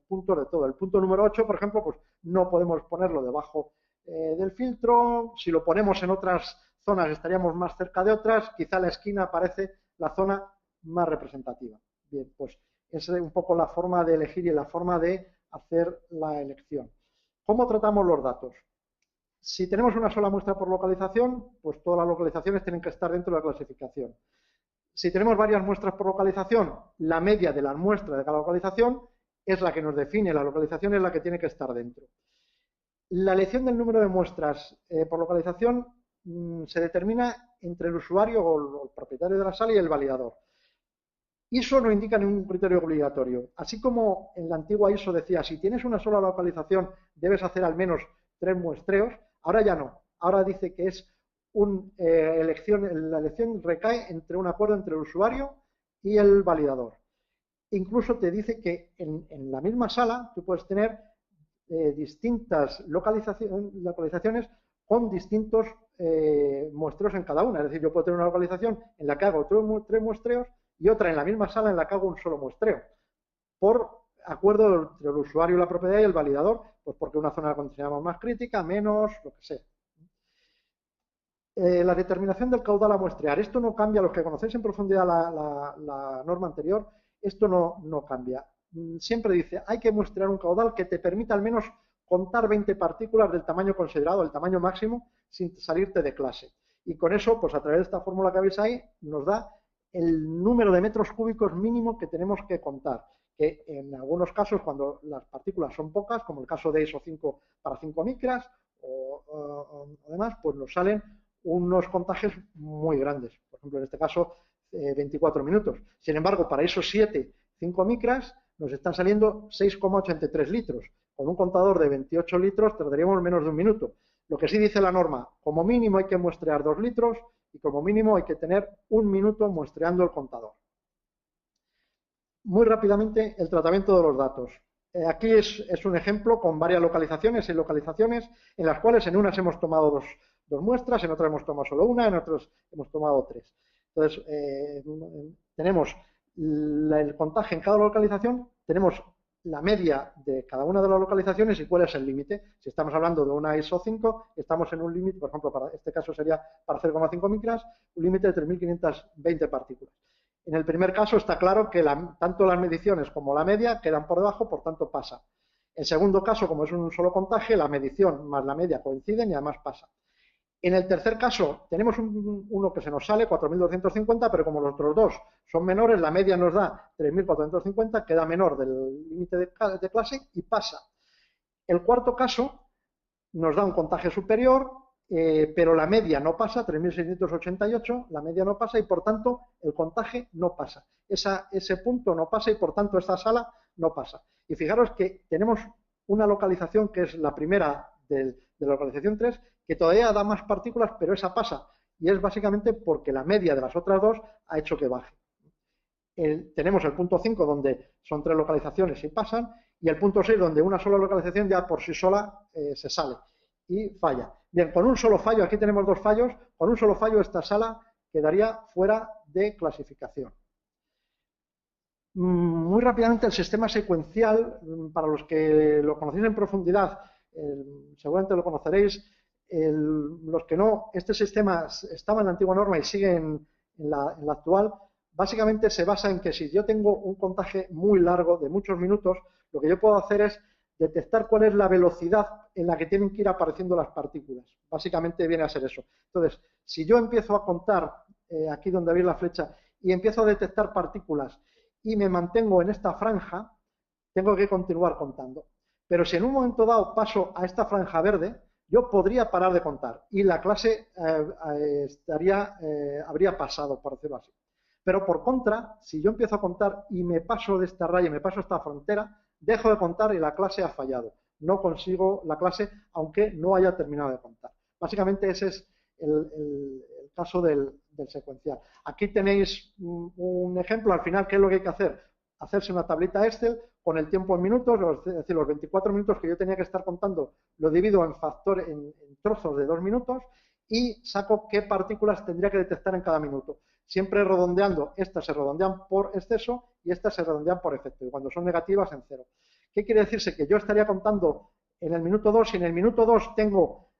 puntos de todo. El punto número 8, por ejemplo, pues no podemos ponerlo debajo del filtro. Si lo ponemos en otras zonas estaríamos más cerca de otras. Quizá la esquina aparece la zona más representativa. Bien, pues esa es un poco la forma de elegir y la forma de hacer la elección. ¿Cómo tratamos los datos? Si tenemos una sola muestra por localización, pues todas las localizaciones tienen que estar dentro de la clasificación. Si tenemos varias muestras por localización, la media de las muestras de cada localización es la que nos define la localización, es la que tiene que estar dentro. La elección del número de muestras por localización se determina entre el usuario o el propietario de la sala y el validador. ISO no indica ningún criterio obligatorio. Así como en la antigua ISO decía, si tienes una sola localización, debes hacer al menos 3 muestreos, ahora ya no. Ahora dice que es la elección recae entre un acuerdo entre el usuario y el validador. Incluso te dice que en la misma sala tú puedes tener distintas localizaciones con distintos muestreos en cada una. Es decir, yo puedo tener una localización en la que hago 3 muestreos y otra en la misma sala en la que hago un solo muestreo. Por acuerdo entre el usuario y la propiedad y el validador, pues porque una zona la consideramos más crítica, menos, lo que sea. La determinación del caudal a muestrear. Esto no cambia, los que conocéis en profundidad la norma anterior, esto no cambia. Siempre dice, hay que muestrear un caudal que te permita al menos contar 20 partículas del tamaño considerado, el tamaño máximo, sin salirte de clase. Y con eso, pues a través de esta fórmula que veis ahí, nos da el número de metros cúbicos mínimo que tenemos que contar, que en algunos casos, cuando las partículas son pocas, como el caso de ISO 5 para 5 micras o demás, pues nos salen unos contajes muy grandes. Por ejemplo, en este caso, 24 minutos. Sin embargo, para ISO 7, 5 micras, nos están saliendo 6,83 litros. Con un contador de 28 litros tardaríamos menos de un minuto. Lo que sí dice la norma, como mínimo hay que muestrear 2 litros y como mínimo hay que tener 1 minuto muestreando el contador. Muy rápidamente, el tratamiento de los datos. Aquí es un ejemplo con varias localizaciones y localizaciones en las cuales en unas hemos tomado dos muestras, en otras hemos tomado solo una, en otras hemos tomado 3. Entonces, tenemos el contaje en cada localización, tenemos la media de cada una de las localizaciones y cuál es el límite. Si estamos hablando de una ISO 5, estamos en un límite, por ejemplo, para este caso sería para 0,5 micras, un límite de 3.520 partículas. En el primer caso está claro que tanto las mediciones como la media quedan por debajo, por tanto pasa. En segundo caso, como es un solo contaje, la medición más la media coinciden y además pasa. En el tercer caso, tenemos uno que se nos sale, 4.250, pero como los otros dos son menores, la media nos da 3.450, queda menor del límite de clase y pasa. El cuarto caso nos da un contaje superior, pero la media no pasa, 3.688, la media no pasa y por tanto el contaje no pasa. Ese punto no pasa y por tanto esta sala no pasa. Y fijaros que tenemos una localización que es la primera de la localización 3, que todavía da más partículas, pero esa pasa. Y es básicamente porque la media de las otras dos ha hecho que baje. tenemos el punto 5 donde son 3 localizaciones y pasan, y el punto 6 donde una sola localización ya por sí sola se sale y falla. Bien, con un solo fallo, aquí tenemos 2 fallos, con un solo fallo esta sala quedaría fuera de clasificación. Muy rápidamente el sistema secuencial, para los que lo conocéis en profundidad, seguramente lo conoceréis, los que no, este sistema estaba en la antigua norma y sigue en la actual. Básicamente se basa en que si yo tengo un contaje muy largo de muchos minutos, lo que yo puedo hacer es detectar cuál es la velocidad en la que tienen que ir apareciendo las partículas. Básicamente viene a ser eso. Entonces, si yo empiezo a contar, aquí donde veis la flecha, y empiezo a detectar partículas y me mantengo en esta franja, tengo que continuar contando. Pero si en un momento dado paso a esta franja verde, yo podría parar de contar y la clase habría pasado, por decirlo así. Pero por contra, si yo empiezo a contar y me paso de esta raya, me paso esta frontera, dejo de contar y la clase ha fallado. No consigo la clase aunque no haya terminado de contar. Básicamente ese es el caso del secuencial. Aquí tenéis un ejemplo, al final, ¿qué es lo que hay que hacer? Hacerse una tablita Excel con el tiempo en minutos, es decir, los 24 minutos que yo tenía que estar contando, lo divido en trozos de 2 minutos y saco qué partículas tendría que detectar en cada minuto. Siempre redondeando, estas se redondean por exceso y estas se redondean por efecto, y cuando son negativas en cero. ¿Qué quiere decirse? Que yo estaría contando en el minuto 2, si en el minuto 2 tengo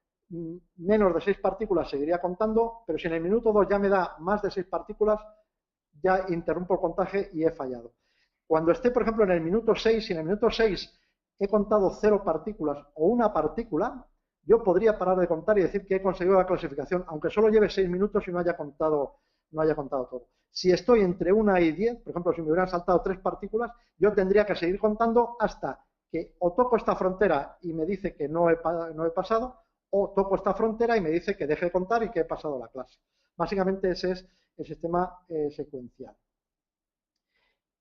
menos de 6 partículas, seguiría contando, pero si en el minuto 2 ya me da más de 6 partículas, ya interrumpo el contaje y he fallado. Cuando esté, por ejemplo, en el minuto 6, si en el minuto 6 he contado 0 partículas o una partícula, yo podría parar de contar y decir que he conseguido la clasificación, aunque solo lleve 6 minutos y no haya contado todo. Si estoy entre 1 y 10, por ejemplo, si me hubieran saltado 3 partículas, yo tendría que seguir contando hasta que o toco esta frontera y me dice que no he pasado, o toco esta frontera y me dice que deje de contar y que he pasado la clase. Básicamente ese es el sistema secuencial.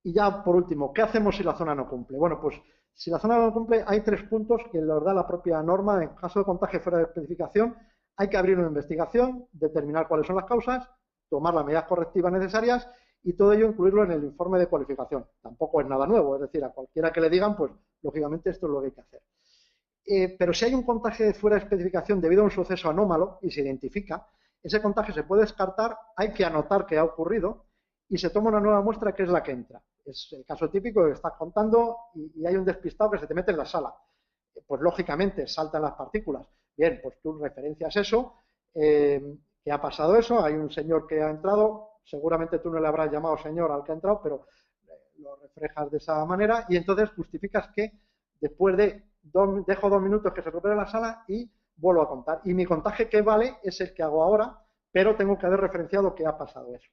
Y ya por último, ¿qué hacemos si la zona no cumple? Bueno, pues si la zona no cumple, hay 3 puntos que los da la propia norma. En caso de contagio fuera de especificación, hay que abrir una investigación, determinar cuáles son las causas, tomar las medidas correctivas necesarias y todo ello incluirlo en el informe de cualificación. Tampoco es nada nuevo, es decir, a cualquiera que le digan, pues lógicamente esto es lo que hay que hacer. Pero si hay un contagio fuera de especificación debido a un suceso anómalo y se identifica, ese contagio se puede descartar, hay que anotar que ha ocurrido y se toma una nueva muestra que es la que entra. Es el caso típico que estás contando y hay un despistado que se te mete en la sala. Pues lógicamente saltan las partículas. Bien, pues tú referencias eso, que ha pasado eso, hay un señor que ha entrado, seguramente tú no le habrás llamado señor al que ha entrado, pero lo reflejas de esa manera y entonces justificas que después dejo 2 minutos que se recupere la sala y vuelvo a contar. Y mi contaje que vale es el que hago ahora, pero tengo que haber referenciado que ha pasado eso.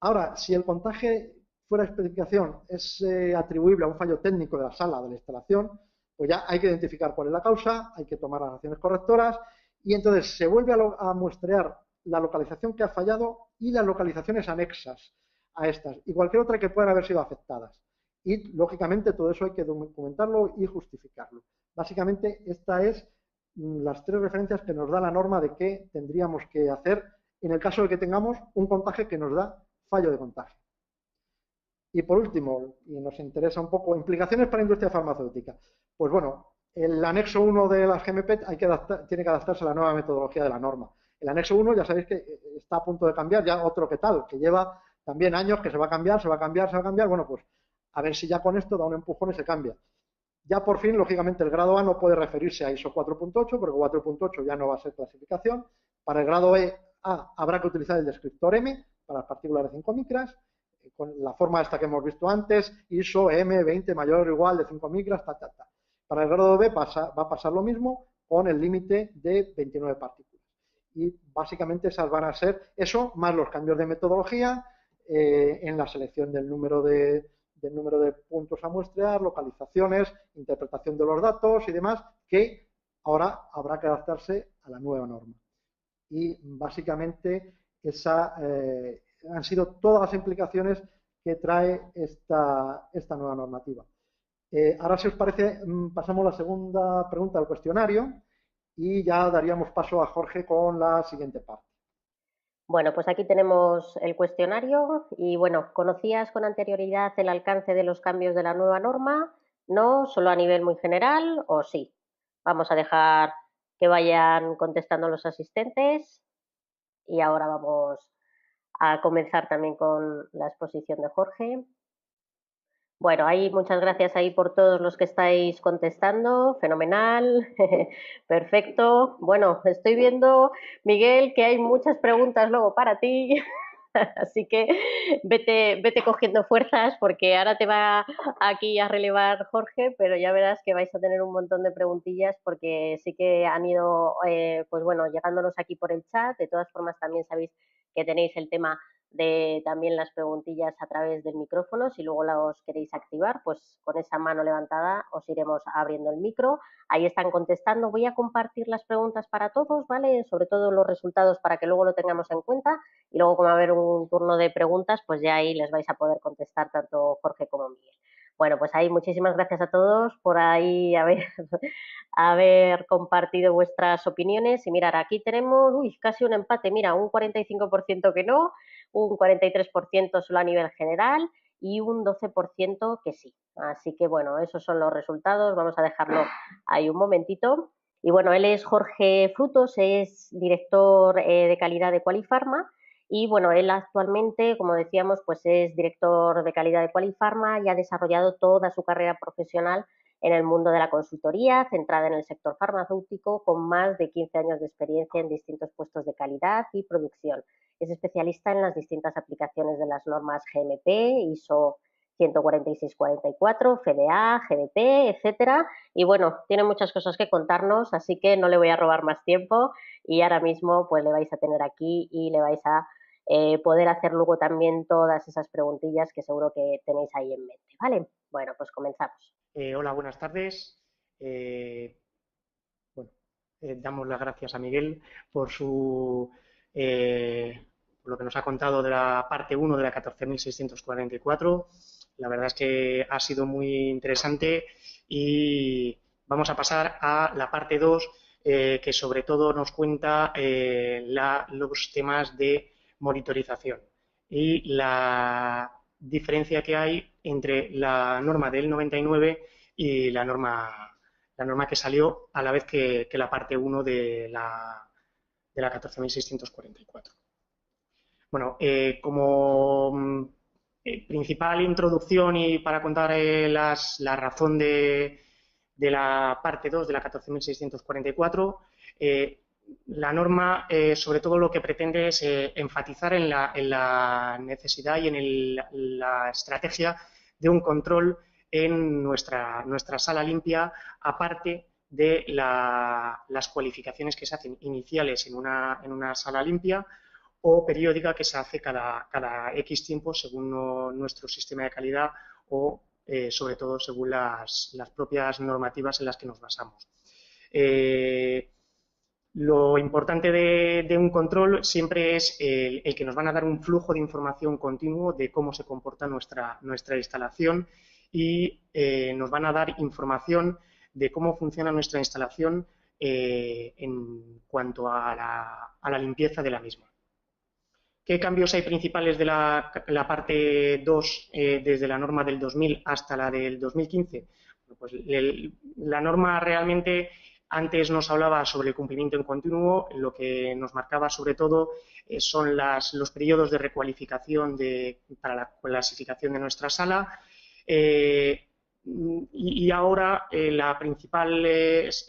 Ahora, si el contaje fuera de especificación es atribuible a un fallo técnico de la sala, de la instalación, pues ya hay que identificar cuál es la causa, hay que tomar las acciones correctoras y entonces se vuelve a muestrear la localización que ha fallado y las localizaciones anexas a estas y cualquier otra que puedan haber sido afectadas. Y, lógicamente, todo eso hay que documentarlo y justificarlo. Básicamente, estas es las 3 referencias que nos da la norma de qué tendríamos que hacer en el caso de que tengamos un contagio que nos da fallo de contagio. Y por último, y nos interesa un poco, implicaciones para la industria farmacéutica. Pues bueno, el anexo 1 de las GMP tiene que adaptarse a la nueva metodología de la norma. El anexo 1 ya sabéis que está a punto de cambiar, ya otro que tal, que lleva también años que se va a cambiar, se va a cambiar, se va a cambiar. Bueno, pues a ver si ya con esto da un empujón y se cambia. Ya por fin, lógicamente, el grado A no puede referirse a ISO 4.8, porque 4.8 ya no va a ser clasificación. Para el grado A habrá que utilizar el descriptor M para las partículas de 5 micras, con la forma esta que hemos visto antes, ISO M20 mayor o igual de 5 micras, Para el grado B va a pasar lo mismo con el límite de 29 partículas. Y básicamente esas van a ser eso, más los cambios de metodología en la selección del número de puntos a muestrear, localizaciones, interpretación de los datos y demás, que ahora habrá que adaptarse a la nueva norma. Y básicamente han sido todas las implicaciones que trae esta nueva normativa. Ahora, si os parece, pasamos a la segunda pregunta del cuestionario y ya daríamos paso a Jorge con la siguiente parte. Bueno, pues aquí tenemos el cuestionario y bueno, ¿conocías con anterioridad el alcance de los cambios de la nueva norma? ¿No? ¿Solo a nivel muy general o sí? Vamos a dejar que vayan contestando los asistentes y ahora vamos a comenzar también con la exposición de Jorge. Bueno, ahí muchas gracias ahí por todos los que estáis contestando, fenomenal, perfecto. Bueno, estoy viendo, Miguel, que hay muchas preguntas luego para ti, así que vete cogiendo fuerzas porque ahora te va aquí a relevar Jorge, pero ya verás que vais a tener un montón de preguntillas porque sí que han ido, pues bueno, llegándonos aquí por el chat. De todas formas, también sabéis que tenéis el tema de también las preguntillas a través del micrófono. Si luego las queréis activar, pues con esa mano levantada os iremos abriendo el micro. Ahí están contestando. Voy a compartir las preguntas para todos, ¿vale? Sobre todo los resultados para que luego lo tengamos en cuenta. Y luego, como va a haber un turno de preguntas, pues ya ahí les vais a poder contestar tanto Jorge como Miguel. Bueno, pues ahí muchísimas gracias a todos por ahí haber compartido vuestras opiniones. Y mirar, aquí tenemos casi un empate. Mira, un 45% que no, un 43% solo a nivel general y un 12% que sí. Así que bueno, esos son los resultados. Vamos a dejarlo ahí un momentito. Y bueno, él es Jorge Frutos, es director de calidad de Qualifarma. Y bueno, él actualmente, como decíamos, pues es director de calidad de Qualifarma y ha desarrollado toda su carrera profesional en el mundo de la consultoría, centrada en el sector farmacéutico, con más de 15 años de experiencia en distintos puestos de calidad y producción. Es especialista en las distintas aplicaciones de las normas GMP, ISO 14644, FDA, GDP, etcétera. Y bueno, tiene muchas cosas que contarnos, así que no le voy a robar más tiempo y ahora mismo pues le vais a tener aquí y le vais a poder hacer luego también todas esas preguntillas que seguro que tenéis ahí en mente, ¿vale? Bueno, pues comenzamos. Hola, buenas tardes. Bueno, damos las gracias a Miguel por por lo que nos ha contado de la parte 1 de la 14.644. La verdad es que ha sido muy interesante y vamos a pasar a la parte 2, que sobre todo nos cuenta los temas de monitorización y la diferencia que hay entre la norma del 99 y la norma que salió a la vez que la parte 1 de la 14.644. Bueno, como principal introducción y para contar la razón de la parte 2 de la 14.644, la norma sobre todo lo que pretende es enfatizar en la necesidad y en la estrategia de un control en nuestra sala limpia, aparte de las cualificaciones que se hacen iniciales en una sala limpia o periódica que se hace cada X tiempo según nuestro sistema de calidad o sobre todo según las propias normativas en las que nos basamos. Lo importante de un control siempre es el que nos van a dar un flujo de información continuo de cómo se comporta nuestra instalación y nos van a dar información de cómo funciona nuestra instalación en cuanto a la limpieza de la misma. ¿Qué cambios hay principales de la parte 2 desde la norma del 2000 hasta la del 2015? Bueno, pues la norma realmente antes nos hablaba sobre el cumplimiento en continuo, lo que nos marcaba sobre todo son los periodos de recualificación para la clasificación de nuestra sala. Y ahora la principal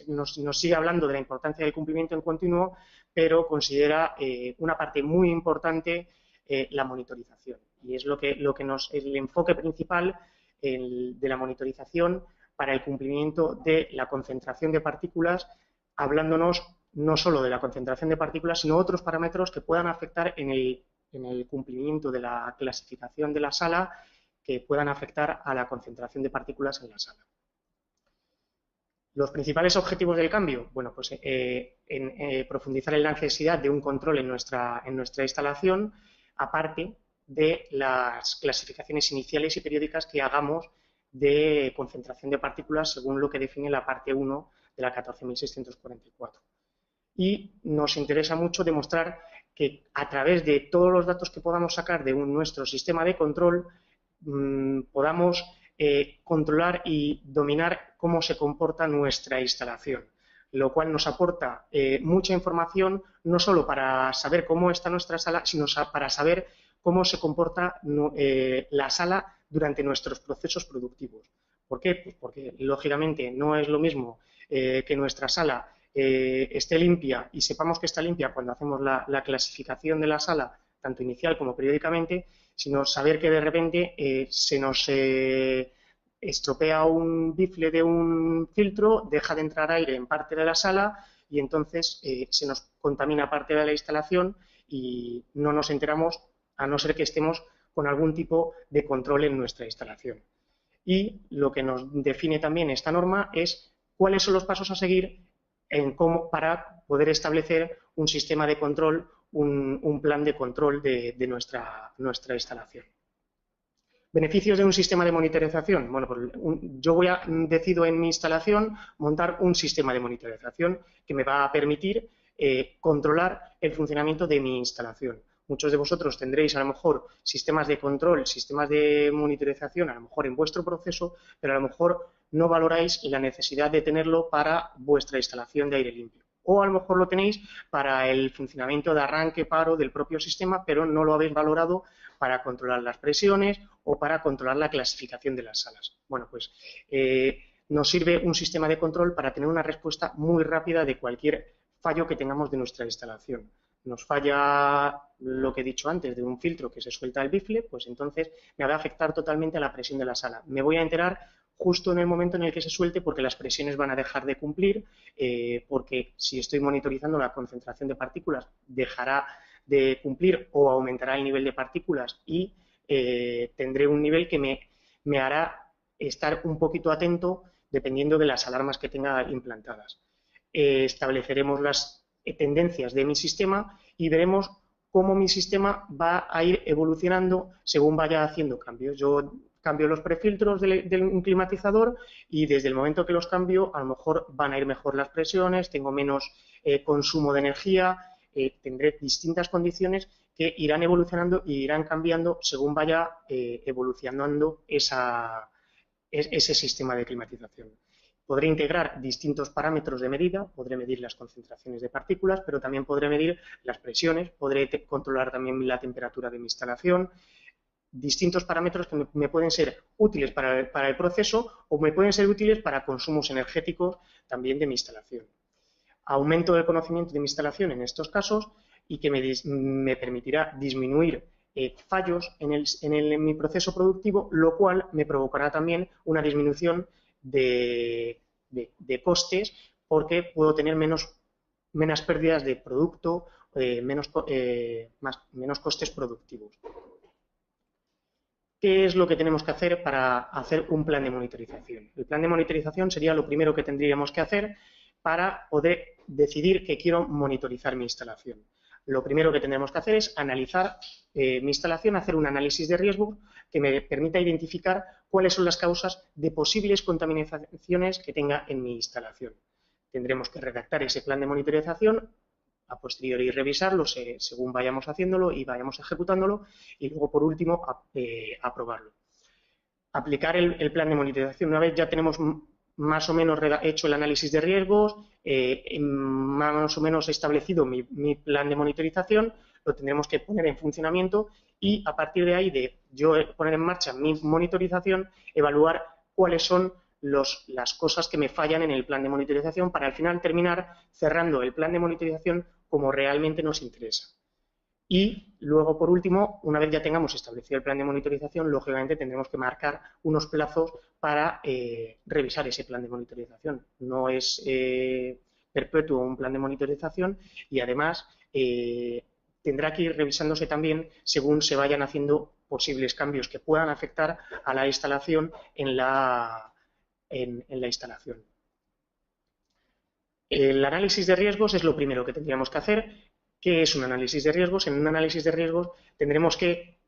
nos sigue hablando de la importancia del cumplimiento en continuo, pero considera una parte muy importante la monitorización. Y es el enfoque principal de la monitorización para el cumplimiento de la concentración de partículas, hablándonos no solo de la concentración de partículas, sino otros parámetros que puedan afectar en el cumplimiento de la clasificación de la sala, que puedan afectar a la concentración de partículas en la sala. ¿Los principales objetivos del cambio? Bueno, pues profundizar en la necesidad de un control en nuestra instalación, aparte de las clasificaciones iniciales y periódicas que hagamos de concentración de partículas según lo que define la parte 1 de la 14.644. Y nos interesa mucho demostrar que a través de todos los datos que podamos sacar de nuestro sistema de control podamos controlar y dominar cómo se comporta nuestra instalación, lo cual nos aporta mucha información, no solo para saber cómo está nuestra sala, sino para saber cómo se comporta la sala durante nuestros procesos productivos. ¿Por qué? Pues porque, lógicamente, no es lo mismo que nuestra sala esté limpia y sepamos que está limpia cuando hacemos la clasificación de la sala, tanto inicial como periódicamente, sino saber que de repente se nos estropea un bifle de un filtro, deja de entrar aire en parte de la sala y entonces se nos contamina parte de la instalación y no nos enteramos, a no ser que estemos con algún tipo de control en nuestra instalación. Y lo que nos define también esta norma es cuáles son los pasos a seguir para poder establecer un sistema de control, un plan de control de nuestra instalación. ¿Beneficios de un sistema de monitorización? Bueno, pues yo decido en mi instalación montar un sistema de monitorización que me va a permitir controlar el funcionamiento de mi instalación. Muchos de vosotros tendréis a lo mejor sistemas de control, sistemas de monitorización, a lo mejor en vuestro proceso, pero a lo mejor no valoráis la necesidad de tenerlo para vuestra instalación de aire limpio. O a lo mejor lo tenéis para el funcionamiento de arranque, paro del propio sistema, pero no lo habéis valorado para controlar las presiones o para controlar la clasificación de las salas. Bueno, pues nos sirve un sistema de control para tener una respuesta muy rápida de cualquier fallo que tengamos de nuestra instalación. Nos falla lo que he dicho antes de un filtro que se suelta el bifle, pues entonces me va a afectar totalmente a la presión de la sala. Me voy a enterar justo en el momento en el que se suelte porque las presiones van a dejar de cumplir, porque si estoy monitorizando la concentración de partículas dejará de cumplir o aumentará el nivel de partículas y tendré un nivel que me hará estar un poquito atento dependiendo de las alarmas que tenga implantadas. Estableceremos las tendencias de mi sistema y veremos cómo mi sistema va a ir evolucionando según vaya haciendo cambios. Yo cambio los prefiltros del climatizador y desde el momento que los cambio a lo mejor van a ir mejor las presiones, tengo menos consumo de energía, tendré distintas condiciones que irán evolucionando y irán cambiando según vaya evolucionando ese sistema de climatización. Podré integrar distintos parámetros de medida, podré medir las concentraciones de partículas, pero también podré medir las presiones, podré controlar también la temperatura de mi instalación, distintos parámetros que me pueden ser útiles para el proceso o me pueden ser útiles para consumos energéticos también de mi instalación. Aumento del conocimiento de mi instalación en estos casos y que me permitirá disminuir fallos en mi proceso productivo, lo cual me provocará también una disminución de costes porque puedo tener menos pérdidas de producto, menos costes productivos. ¿Qué es lo que tenemos que hacer para hacer un plan de monitorización? El plan de monitorización sería lo primero que tendríamos que hacer para poder decidir que quiero monitorizar mi instalación. Lo primero que tendremos que hacer es analizar mi instalación, hacer un análisis de riesgo que me permita identificar cuáles son las causas de posibles contaminaciones que tenga en mi instalación. Tendremos que redactar ese plan de monitorización, a posteriori revisarlo según vayamos haciéndolo y vayamos ejecutándolo y luego, por último, aprobarlo. Aplicar el plan de monitorización. Una vez ya tenemos más o menos hecho el análisis de riesgos, más o menos establecido mi plan de monitorización, lo tendremos que poner en funcionamiento y a partir de ahí, de yo poner en marcha mi monitorización, evaluar cuáles son las cosas que me fallan en el plan de monitorización para al final terminar cerrando el plan de monitorización como realmente nos interesa. Y luego, por último, una vez ya tengamos establecido el plan de monitorización, lógicamente tendremos que marcar unos plazos para revisar ese plan de monitorización. No es perpetuo un plan de monitorización y además tendrá que ir revisándose también según se vayan haciendo posibles cambios que puedan afectar a la instalación en la instalación. El análisis de riesgos es lo primero que tendríamos que hacer. ¿Qué es un análisis de riesgos? En un análisis de riesgos tendremos que,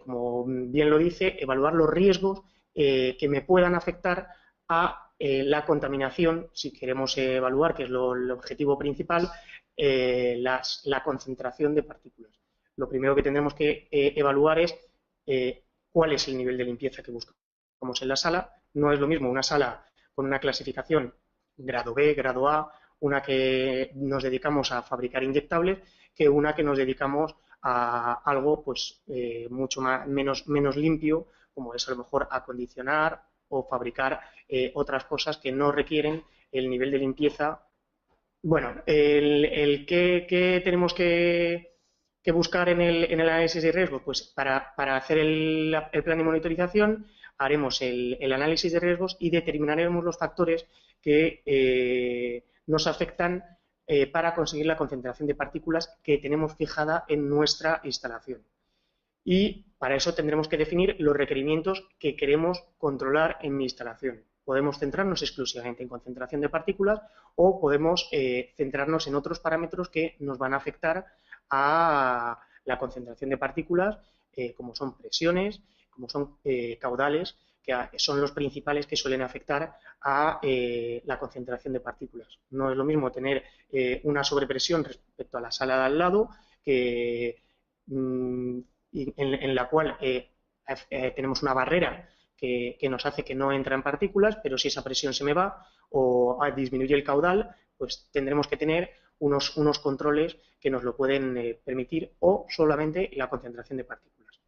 como bien lo dice, evaluar los riesgos que me puedan afectar a la contaminación, si queremos evaluar, que es el objetivo principal, la concentración de partículas. Lo primero que tendremos que evaluar es cuál es el nivel de limpieza que buscamos en la sala. No es lo mismo una sala con una clasificación grado B, grado A, una que nos dedicamos a fabricar inyectables, que una que nos dedicamos a algo pues mucho menos limpio, como es a lo mejor acondicionar o fabricar otras cosas que no requieren el nivel de limpieza. Bueno, ¿qué tenemos que buscar en el análisis de riesgos? Pues para hacer el plan de monitorización haremos el análisis de riesgos y determinaremos los factores que nos afectan para conseguir la concentración de partículas que tenemos fijada en nuestra instalación. Y para eso tendremos que definir los requerimientos que queremos controlar en mi instalación. Podemos centrarnos exclusivamente en concentración de partículas o podemos centrarnos en otros parámetros que nos van a afectar a la concentración de partículas, como son presiones, como son caudales, que son los principales que suelen afectar a la concentración de partículas. No es lo mismo tener una sobrepresión respecto a la sala de al lado que en la cual tenemos una barrera que nos hace que no entren partículas, pero si esa presión se me va o disminuye el caudal, pues tendremos que tener unos controles que nos lo pueden permitir, o solamente la concentración de partículas.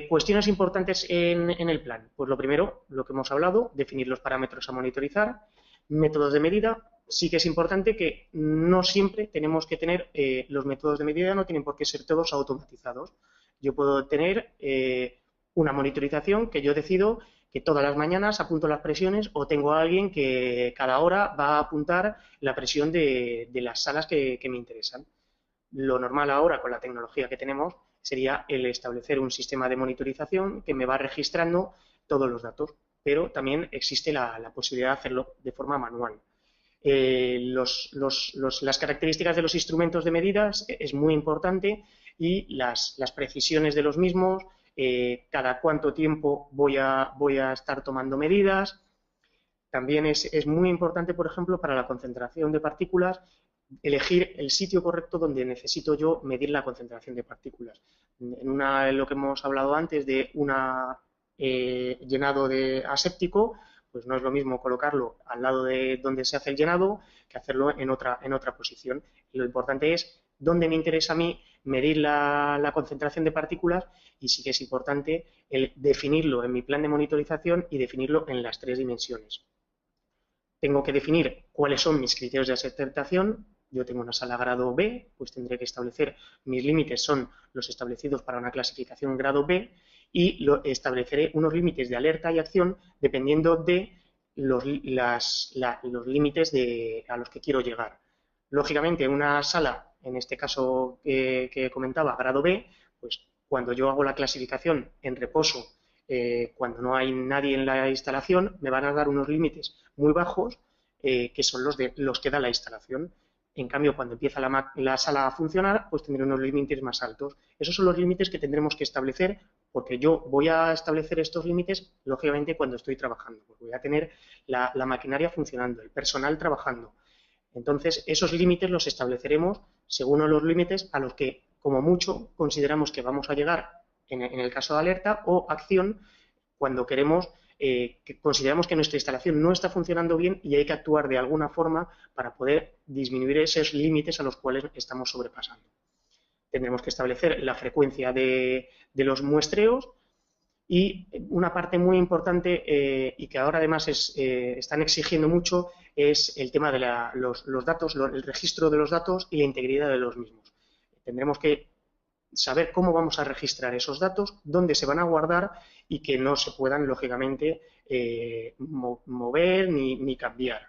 Cuestiones importantes en el plan. Pues lo primero, lo que hemos hablado, definir los parámetros a monitorizar, métodos de medida. Sí que es importante que no siempre tenemos que tener los métodos de medida, no tienen por qué ser todos automatizados. Yo puedo tener una monitorización que yo decido que todas las mañanas apunto las presiones, o tengo a alguien que cada hora va a apuntar la presión de las salas que me interesan. Lo normal ahora, con la tecnología que tenemos, sería el establecer un sistema de monitorización que me va registrando todos los datos, pero también existe la posibilidad de hacerlo de forma manual. Las características de los instrumentos de medidas es muy importante, y las precisiones de los mismos, cada cuánto tiempo voy a estar tomando medidas. También es muy importante, por ejemplo, para la concentración de partículas, elegir el sitio correcto donde necesito yo medir la concentración de partículas. En lo que hemos hablado antes de un llenado aséptico, pues no es lo mismo colocarlo al lado de donde se hace el llenado que hacerlo en otra posición. Y lo importante es dónde me interesa a mí medir la concentración de partículas, y sí que es importante el definirlo en mi plan de monitorización y definirlo en las 3 dimensiones. Tengo que definir cuáles son mis criterios de aceptación. Yo tengo una sala grado B, pues tendré que establecer mis límites, son los establecidos para una clasificación grado B, y estableceré unos límites de alerta y acción dependiendo de los límites a los que quiero llegar. Lógicamente, una sala, en este caso que comentaba, grado B, pues cuando yo hago la clasificación en reposo, cuando no hay nadie en la instalación, me van a dar unos límites muy bajos, que son los que da la instalación. En cambio, cuando empieza la sala a funcionar, pues tendré unos límites más altos. Esos son los límites que tendremos que establecer, porque yo voy a establecer estos límites, lógicamente, cuando estoy trabajando. Pues voy a tener la maquinaria funcionando, el personal trabajando. Entonces, esos límites los estableceremos según los límites a los que, como mucho, consideramos que vamos a llegar en el caso de alerta o acción, cuando queremos que consideramos que nuestra instalación no está funcionando bien y hay que actuar de alguna forma para poder disminuir esos límites a los cuales estamos sobrepasando. Tendremos que establecer la frecuencia de los muestreos, y una parte muy importante y que ahora además están exigiendo mucho es el tema de los datos, el registro de los datos y la integridad de los mismos. Tendremos que saber cómo vamos a registrar esos datos, dónde se van a guardar y que no se puedan, lógicamente, mover ni cambiar.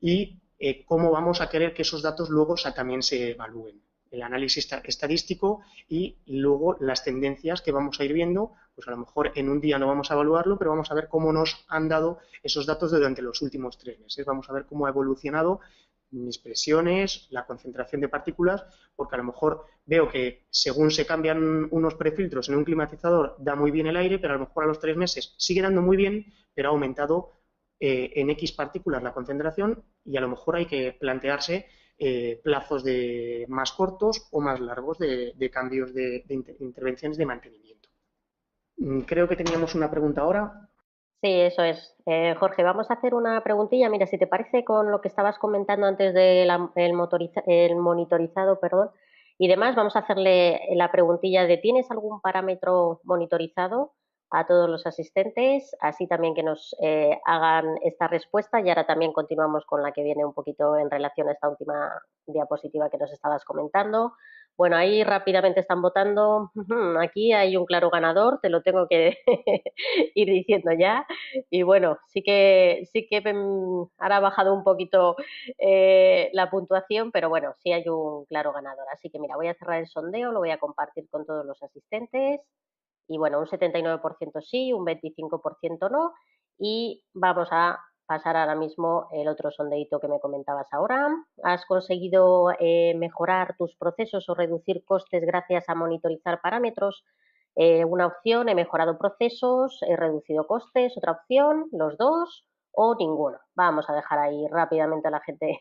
Y cómo vamos a querer que esos datos luego también se evalúen. El análisis estadístico y luego las tendencias que vamos a ir viendo, pues a lo mejor en un día no vamos a evaluarlo, pero vamos a ver cómo nos han dado esos datos durante los últimos 3 meses. Vamos a ver cómo ha evolucionado mis presiones, la concentración de partículas, porque a lo mejor veo que según se cambian unos prefiltros en un climatizador da muy bien el aire, pero a lo mejor a los 3 meses sigue dando muy bien, pero ha aumentado en X partículas la concentración, y a lo mejor hay que plantearse plazos más cortos o más largos de cambios de intervenciones de mantenimiento. Creo que teníamos una pregunta ahora. Sí, eso es. Jorge, vamos a hacer una preguntilla. Mira, si te parece con lo que estabas comentando antes del el monitorizado, perdón, y demás, vamos a hacerle la preguntilla de ¿tienes algún parámetro monitorizado? A todos los asistentes, así también que nos hagan esta respuesta y ahora también continuamos con la que viene un poquito en relación a esta última diapositiva que nos estabas comentando. Bueno, ahí rápidamente están votando. Aquí hay un claro ganador, te lo tengo que ir diciendo ya. Y bueno, sí que ahora ha bajado un poquito la puntuación, pero bueno, sí hay un claro ganador. Así que mira, voy a cerrar el sondeo, lo voy a compartir con todos los asistentes. Y bueno, un 79% sí, un 25% no. Y vamos a pasar ahora mismo el otro sondeíto que me comentabas ahora. ¿Has conseguido mejorar tus procesos o reducir costes gracias a monitorizar parámetros? Una opción, he mejorado procesos, he reducido costes. Otra opción, los dos o ninguno. Vamos a dejar ahí rápidamente a la gente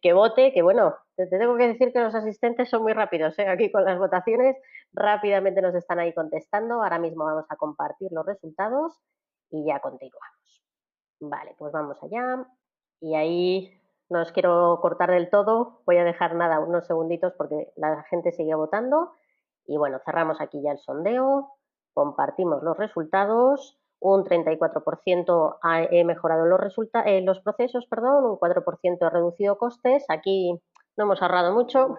que vote, que bueno, te tengo que decir que los asistentes son muy rápidos, aquí con las votaciones, rápidamente nos están ahí contestando. Ahora mismo vamos a compartir los resultados y ya continuamos. Vale, pues vamos allá. Y ahí no os quiero cortar del todo, voy a dejar nada, unos segunditos porque la gente sigue votando. Y bueno, cerramos aquí ya el sondeo, compartimos los resultados. Un 34% he mejorado los procesos, perdón, un 4% he reducido costes. Aquí no hemos ahorrado mucho.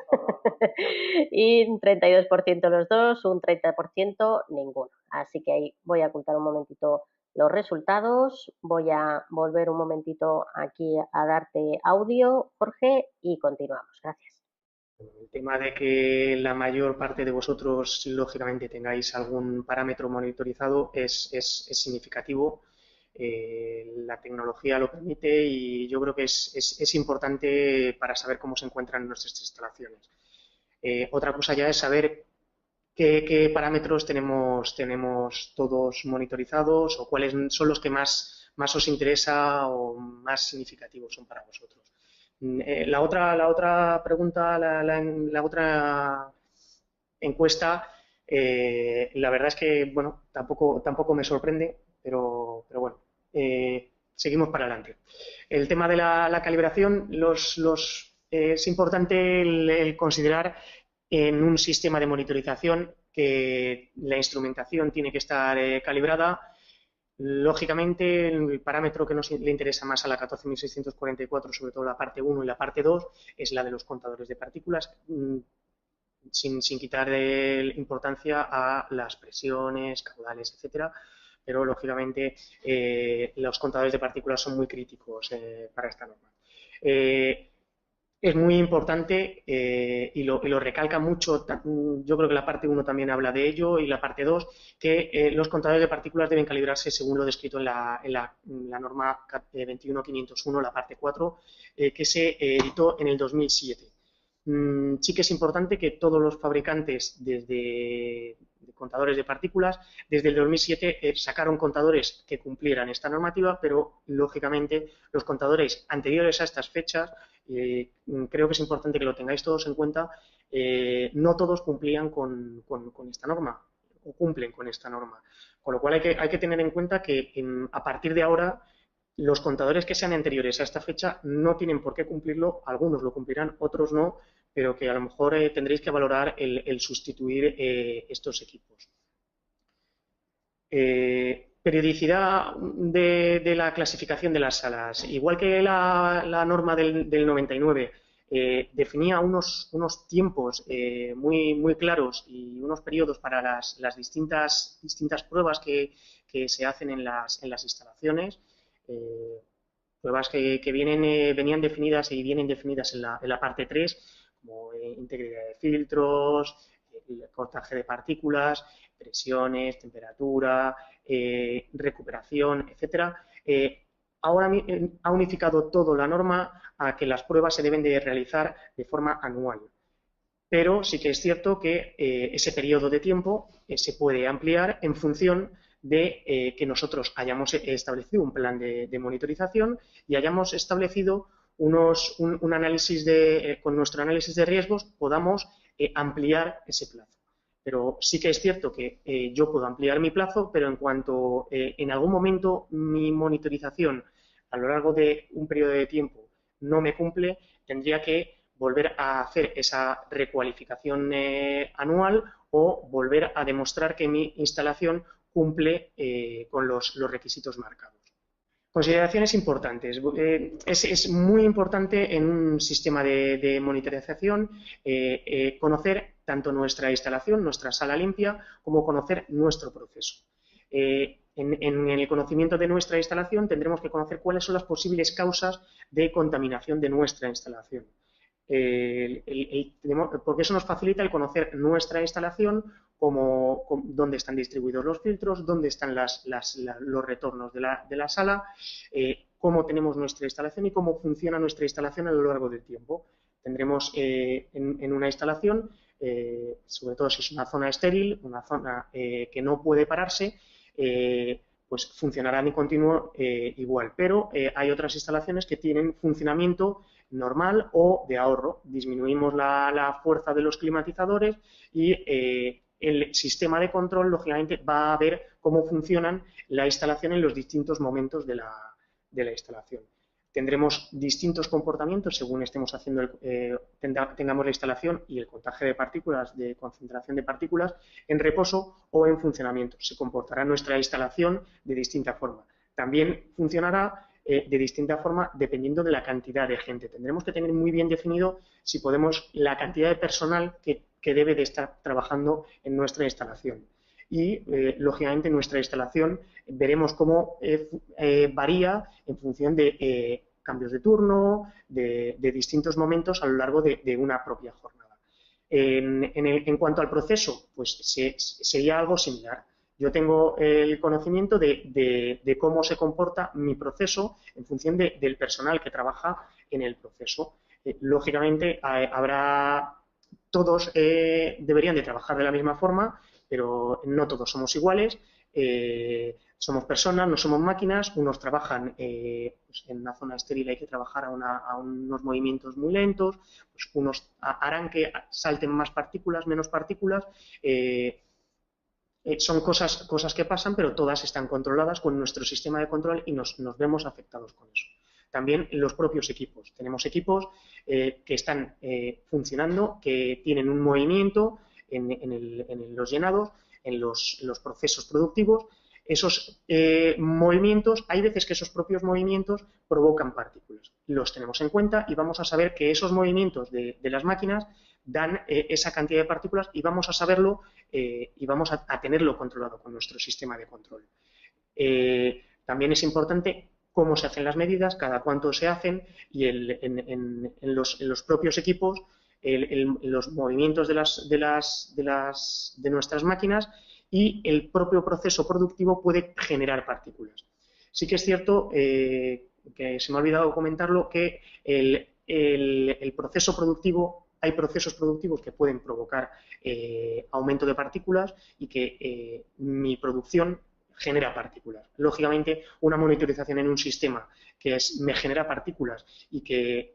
Y un 32% los dos, un 30% ninguno. Así que ahí voy a ocultar un momentito los resultados. Voy a volver un momentito aquí a darte audio, Jorge, y continuamos. Gracias. El tema de que la mayor parte de vosotros, lógicamente, tengáis algún parámetro monitorizado es significativo. La tecnología lo permite y yo creo que es importante para saber cómo se encuentran nuestras instalaciones. Otra cosa ya es saber qué parámetros tenemos todos monitorizados o cuáles son los que más os interesa o más significativos son para vosotros. La otra pregunta, la otra encuesta, la verdad es que, bueno, tampoco me sorprende, pero bueno, seguimos para adelante. El tema de la calibración, es importante el considerar en un sistema de monitorización que la instrumentación tiene que estar calibrada. Lógicamente, el parámetro que le interesa más a la 14.644, sobre todo la parte 1 y la parte 2, es la de los contadores de partículas, sin quitar importancia a las presiones, caudales, etcétera. Pero, lógicamente, los contadores de partículas son muy críticos para esta norma. Es muy importante y lo recalca mucho, yo creo que la parte 1 también habla de ello y la parte 2, que los contadores de partículas deben calibrarse según lo descrito en la norma 21501, la parte 4, que se editó en el 2007. Sí que es importante que todos los fabricantes de contadores de partículas, desde el 2007 sacaron contadores que cumplieran esta normativa, pero lógicamente los contadores anteriores a estas fechas, creo que es importante que lo tengáis todos en cuenta, no todos cumplían con esta norma o cumplen con esta norma. Con lo cual hay que tener en cuenta que a partir de ahora los contadores que sean anteriores a esta fecha no tienen por qué cumplirlo, algunos lo cumplirán, otros no, pero que a lo mejor tendréis que valorar el sustituir estos equipos. Periodicidad de la clasificación de las salas. Igual que la norma del 99 definía unos tiempos muy claros y unos periodos para las distintas pruebas que se hacen en las instalaciones, pruebas que venían definidas y vienen definidas en la parte 3, como integridad de filtros, el cortaje de partículas, presiones, temperatura, recuperación, etcétera. Ahora ha unificado todo la norma a que las pruebas se deben de realizar de forma anual. Pero sí que es cierto que ese periodo de tiempo se puede ampliar en función de que nosotros hayamos establecido un plan de monitorización y hayamos establecido un análisis con nuestro análisis de riesgos podamos ampliar ese plazo. Pero sí que es cierto que yo puedo ampliar mi plazo, pero en cuanto en algún momento mi monitorización a lo largo de un periodo de tiempo no me cumple, tendría que volver a hacer esa recualificación anual o volver a demostrar que mi instalación cumple con los requisitos marcados. Consideraciones importantes. Es muy importante en un sistema de monitorización conocer tanto nuestra instalación, nuestra sala limpia, como conocer nuestro proceso. En el conocimiento de nuestra instalación tendremos que conocer cuáles son las posibles causas de contaminación de nuestra instalación. Porque eso nos facilita el conocer nuestra instalación, dónde están distribuidos los filtros, dónde están los retornos de la sala, cómo tenemos nuestra instalación y cómo funciona nuestra instalación a lo largo del tiempo. Tendremos en una instalación, sobre todo si es una zona estéril, una zona que no puede pararse, pues funcionarán en continuo igual, pero hay otras instalaciones que tienen funcionamiento normal o de ahorro. Disminuimos la fuerza de los climatizadores y el sistema de control, lógicamente, va a ver cómo funcionan la instalación en los distintos momentos de la instalación. Tendremos distintos comportamientos según estemos haciendo tengamos la instalación y el contaje de partículas, de concentración de partículas, en reposo o en funcionamiento. Se comportará nuestra instalación de distinta forma. También funcionará de distinta forma dependiendo de la cantidad de gente. Tendremos que tener muy bien definido si podemos la cantidad de personal que debe de estar trabajando en nuestra instalación. Y, lógicamente, nuestra instalación veremos cómo varía en función de cambios de turno, de distintos momentos a lo largo de una propia jornada. En cuanto al proceso, pues sería algo similar. Yo tengo el conocimiento de cómo se comporta mi proceso en función del personal que trabaja en el proceso. Lógicamente, todos deberían de trabajar de la misma forma, pero no todos somos iguales. Somos personas, no somos máquinas. Unos trabajan pues en una zona estéril, hay que trabajar a unos movimientos muy lentos, pues unos harán que salten más partículas, menos partículas. Son cosas que pasan, pero todas están controladas con nuestro sistema de control y nos vemos afectados con eso. También los propios equipos. Tenemos equipos que están funcionando, que tienen un movimiento en los llenados, en los procesos productivos. Esos movimientos, hay veces que esos propios movimientos provocan partículas. Los tenemos en cuenta y vamos a saber que esos movimientos de las máquinas dan esa cantidad de partículas y vamos a saberlo y vamos a tenerlo controlado con nuestro sistema de control. También es importante cómo se hacen las medidas, cada cuánto se hacen y en los propios equipos los movimientos de nuestras máquinas y el propio proceso productivo puede generar partículas. Sí que es cierto, que se me ha olvidado comentarlo, que el proceso productivo, hay procesos productivos que pueden provocar aumento de partículas y que mi producción genera partículas. Lógicamente, una monitorización en un sistema que me genera partículas y que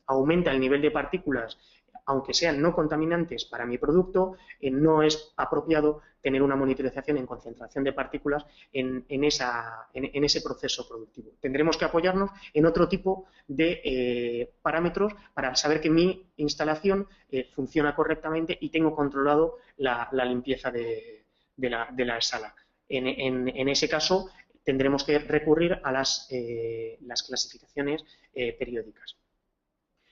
aumenta el nivel de partículas, aunque sean no contaminantes para mi producto, no es apropiado tener una monitorización en concentración de partículas en ese proceso productivo. Tendremos que apoyarnos en otro tipo de parámetros para saber que mi instalación funciona correctamente y tengo controlado la limpieza de la sala. En ese caso, tendremos que recurrir a las clasificaciones periódicas.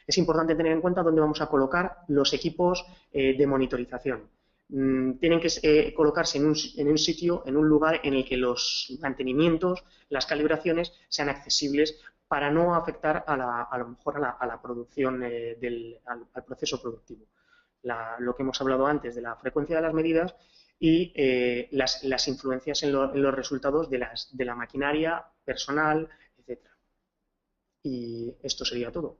Es importante tener en cuenta dónde vamos a colocar los equipos de monitorización. Tienen que colocarse en un sitio, en un lugar en el que los mantenimientos, las calibraciones sean accesibles para no afectar a lo mejor a la producción, al proceso productivo. Lo que hemos hablado antes de la frecuencia de las medidas y las influencias en los resultados de la maquinaria, personal, etc. Y esto sería todo.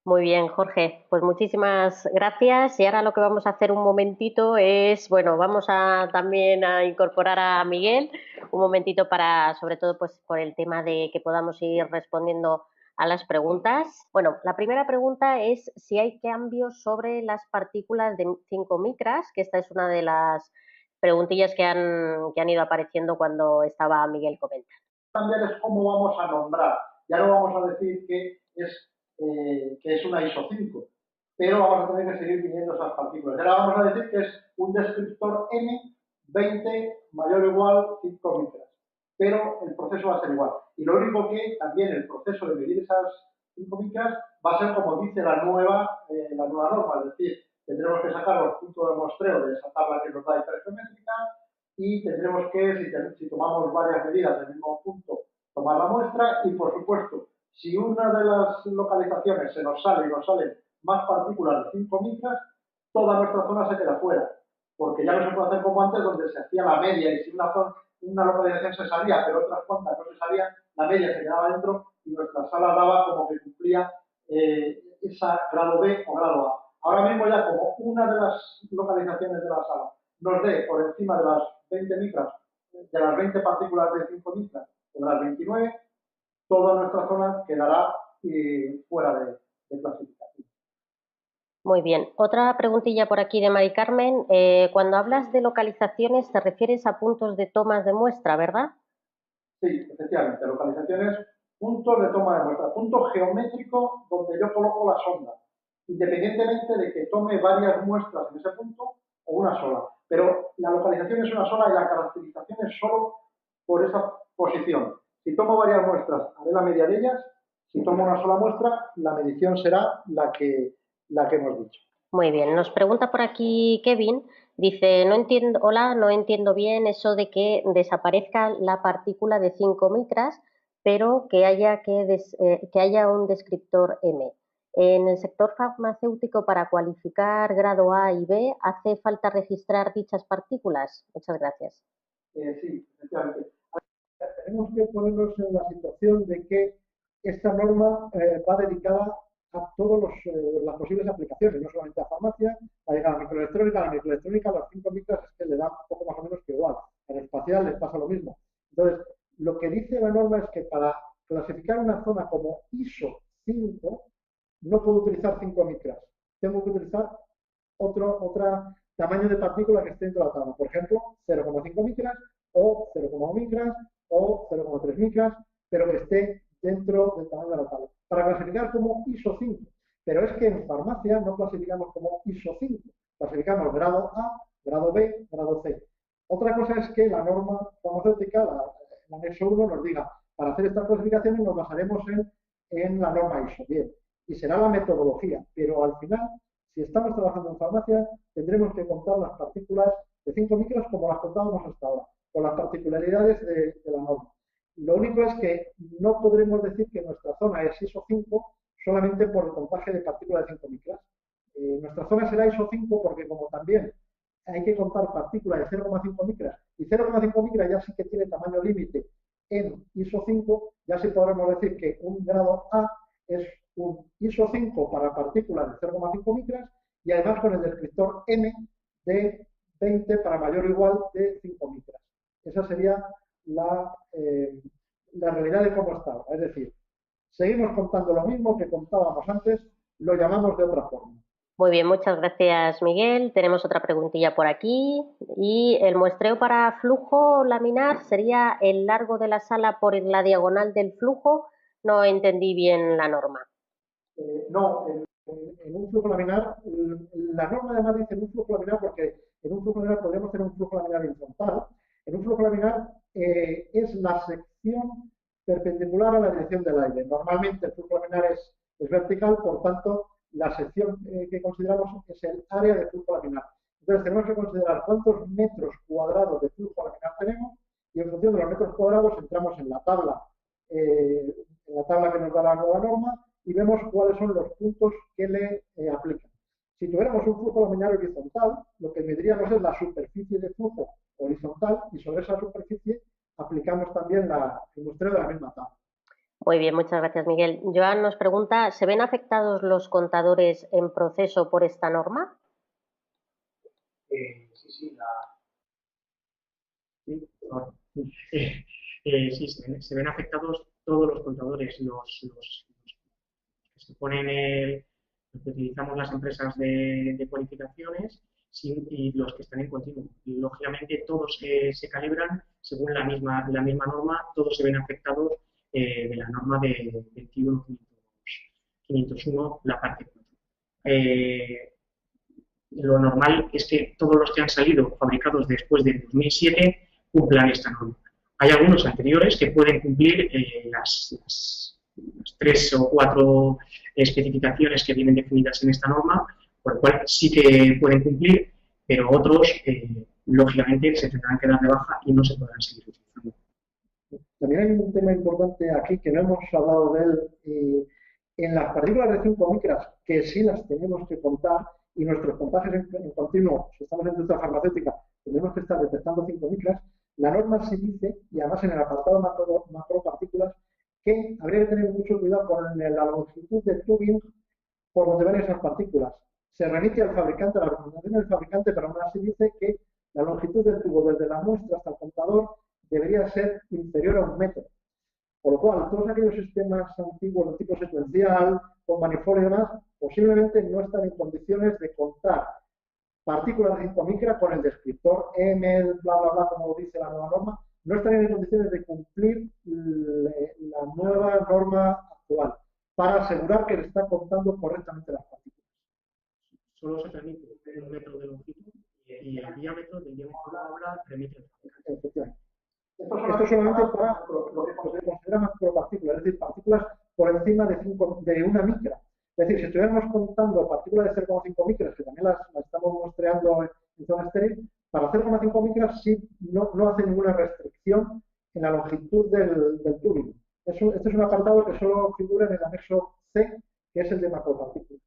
Muy bien, Jorge, pues muchísimas gracias. Y ahora lo que vamos a hacer un momentito es, bueno, vamos también a incorporar a Miguel un momentito para, sobre todo, pues por el tema de que podamos ir respondiendo a las preguntas. Bueno, la primera pregunta es si hay cambios sobre las partículas de 5 micras, que esta es una de las preguntillas que han ido apareciendo cuando estaba Miguel comentando. Cambiar es cómo vamos a nombrar. Ya no vamos a decir que es una ISO 5, pero vamos a tener que seguir viniendo esas partículas. Ahora vamos a decir que es un descriptor M 20 mayor o igual 5 micras, pero el proceso va a ser igual. Y lo único que también el proceso de medir esas 5 micras va a ser como dice la nueva norma, es decir, tendremos que sacar los puntos de muestreo de esa tabla que nos da hipergeométrica y tendremos que, si tomamos varias medidas del mismo punto, tomar la muestra y, por supuesto, si una de las localizaciones se nos sale y nos salen más partículas de 5 micras, toda nuestra zona se queda fuera, porque ya no se puede hacer como antes, donde se hacía la media y si una localización se salía, pero otras cuantas no se salían, la media se quedaba dentro y nuestra sala daba como que cumplía esa grado B o grado A. Ahora mismo ya como una de las localizaciones de la sala nos dé por encima de las 20 micras, de las 20 partículas de 5 micras o de las 29, toda nuestra zona quedará fuera de clasificación. Muy bien. Otra preguntilla por aquí de Mari Carmen. Cuando hablas de localizaciones te refieres a puntos de tomas de muestra, ¿verdad? Sí, efectivamente. Localizaciones, puntos de toma de muestra, punto geométrico donde yo coloco la sonda, independientemente de que tome varias muestras en ese punto o una sola. Pero la localización es una sola y la caracterización es solo por esa posición. Si tomo varias muestras, haré la media de ellas. Si tomo una sola muestra, la medición será la que hemos dicho. Muy bien. Nos pregunta por aquí Kevin. Dice, no entiendo bien eso de que desaparezca la partícula de 5 micras, pero que haya un descriptor M. En el sector farmacéutico, para cualificar grado A y B, ¿hace falta registrar dichas partículas? Muchas gracias. Sí, efectivamente. Tenemos que ponernos en la situación de que esta norma va dedicada a todas las posibles aplicaciones, no solamente a farmacia, a la microelectrónica. A la microelectrónica, las 5 micras es que le da un poco más o menos que igual. En el espacial les pasa lo mismo. Entonces, lo que dice la norma es que para clasificar una zona como ISO 5, no puedo utilizar 5 micras. Tengo que utilizar otro tamaño de partícula que esté dentro de la tabla. Por ejemplo, 0,5 micras o 0,1 micras o 0,3 micras, pero que esté dentro del tamaño de la tabla. Para clasificar como ISO 5. Pero es que en farmacia no clasificamos como ISO 5. Clasificamos grado A, grado B, grado C. Otra cosa es que la norma farmacéutica, el anexo 1, nos diga, para hacer estas clasificaciones nos basaremos en la norma ISO. Bien, y será la metodología, pero al final, si estamos trabajando en farmacia, tendremos que contar las partículas de 5 micras como las contábamos hasta ahora, con las particularidades de la norma. Lo único es que no podremos decir que nuestra zona es ISO 5 solamente por el contaje de partículas de 5 micras. Nuestra zona será ISO 5 porque como también hay que contar partículas de 0,5 micras y 0,5 micras ya sí que tiene tamaño límite en ISO 5, ya sí podremos decir que un grado A es un ISO 5 para partículas de 0,5 micras y además con el descriptor M de 20 para mayor o igual de 5 micras. Esa sería la realidad de cómo estaba. Es decir, seguimos contando lo mismo que contábamos antes, lo llamamos de otra forma. Muy bien, muchas gracias, Miguel. Tenemos otra preguntilla por aquí. Y el muestreo para flujo laminar sería el largo de la sala por la diagonal del flujo. No entendí bien la norma. No, en un flujo laminar, la norma además dice en un flujo laminar porque en un flujo laminar podríamos tener un flujo laminar horizontal. En un flujo laminar es la sección perpendicular a la dirección del aire. Normalmente el flujo laminar es vertical, por tanto, la sección que consideramos es el área de flujo laminar. Entonces tenemos que considerar cuántos metros cuadrados de flujo laminar tenemos y en función de los metros cuadrados entramos en la tabla que nos da la nueva norma y vemos cuáles son los puntos que le aplican. Si tuviéramos un flujo laminar horizontal, lo que mediríamos es la superficie de flujo horizontal y sobre esa superficie aplicamos también el muestreo de la misma tabla. Muy bien, muchas gracias, Miguel. Joan nos pregunta, ¿se ven afectados los contadores en proceso por esta norma? Sí, se ven afectados todos los contadores, los lo que utilizamos las empresas de cualificaciones y los que están en continuo. Y, lógicamente, todos se calibran según la misma norma, todos se ven afectados de la norma de 21.501, la parte 4. Lo normal es que todos los que han salido fabricados después de 2007 cumplan esta norma. Hay algunos anteriores que pueden cumplir las 3 o 4 especificaciones que vienen definidas en esta norma, por lo cual sí que pueden cumplir, pero otros, lógicamente, se tendrán que dar de baja y no se podrán seguir utilizando. También hay un tema importante aquí que no hemos hablado de él. En las partículas de 5 micras, que sí las tenemos que contar, y nuestros contagios en continuo, si estamos en industria farmacéutica, tenemos que estar detectando 5 micras, la norma se dice, y además en el apartado macropartículas, que habría que tener mucho cuidado con la longitud de tubing por donde van esas partículas. Se remite al fabricante, a la recomendación del fabricante, pero aún así dice que la longitud del tubo desde la muestra hasta el contador debería ser inferior a 1 metro. Por lo cual, todos aquellos sistemas antiguos de tipo secuencial, con manifold y demás, posiblemente no están en condiciones de contar partículas de 5 micras con el descriptor M, bla, bla, bla, como dice la nueva norma, no están en condiciones de cumplir la nueva norma actual para asegurar que le está contando correctamente las partículas. Solo se permite 1 metro de longitud y el diámetro del diámetro de la obra permite el fabricante. Efectivamente. Esto solamente para lo que se considera macropartículas, es decir, partículas por encima de 1 micra. Es decir, si estuviéramos contando partículas de 0,5 micras, que también las estamos muestreando en zona estéril, para 0,5 micras sí no hace ninguna restricción en la longitud del tubing. Este es un apartado que solo figura en el anexo C, que es el de macropartículas.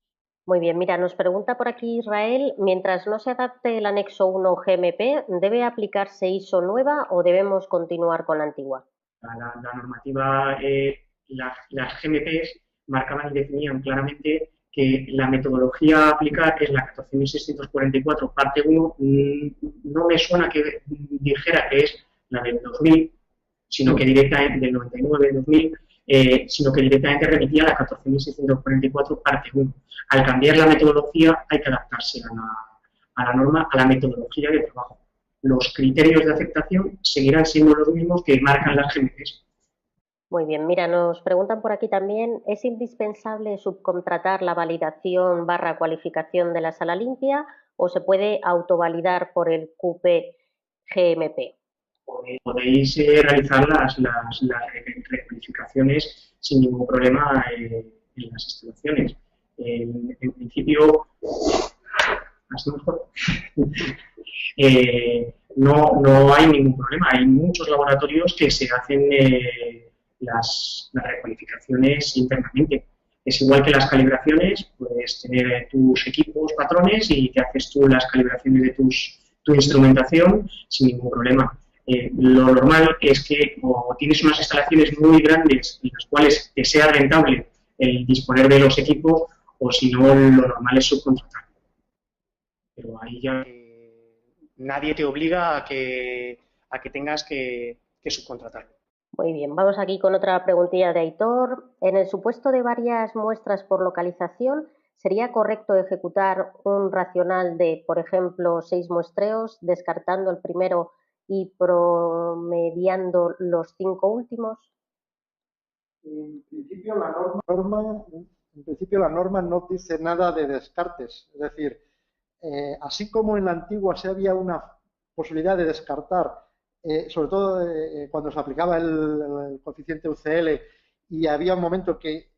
Muy bien, mira, nos pregunta por aquí Israel, mientras no se adapte el anexo 1 GMP, ¿debe aplicarse ISO nueva o debemos continuar con la antigua? La normativa, las GMPs marcaban y definían claramente que la metodología a aplicar es la 14.644, parte 1, no me suena que dijera que es la del 2000, sino que directamente del 99, 2000, sino que directamente remitía a la 14.644, parte 1. Al cambiar la metodología hay que adaptarse a la norma, a la metodología de trabajo. Los criterios de aceptación seguirán siendo los mismos que marcan las GMPs. Muy bien, mira, nos preguntan por aquí también, ¿es indispensable subcontratar la validación / cualificación de la sala limpia o se puede autovalidar por el QP GMP? Podéis realizar las recualificaciones sin ningún problema en las instalaciones. En principio, ¿más mejor? No hay ningún problema. Hay muchos laboratorios que se hacen las recualificaciones internamente. Es igual que las calibraciones, puedes tener tus equipos, patrones, y te haces tú las calibraciones de tu instrumentación sin ningún problema. Lo normal es que o tienes unas instalaciones muy grandes en las cuales te sea rentable el disponer de los equipos, o si no, lo normal es subcontratar. Pero ahí ya nadie te obliga a que tengas que subcontratarlo. Muy bien, vamos aquí con otra preguntilla de Aitor. En el supuesto de varias muestras por localización, ¿sería correcto ejecutar un racional de, por ejemplo, 6 muestreos, descartando el primero y promediando los 5 últimos? En principio la norma no dice nada de descartes. Es decir, así como en la antigua se había una posibilidad de descartar, sobre todo cuando se aplicaba el coeficiente UCL, y había un momento que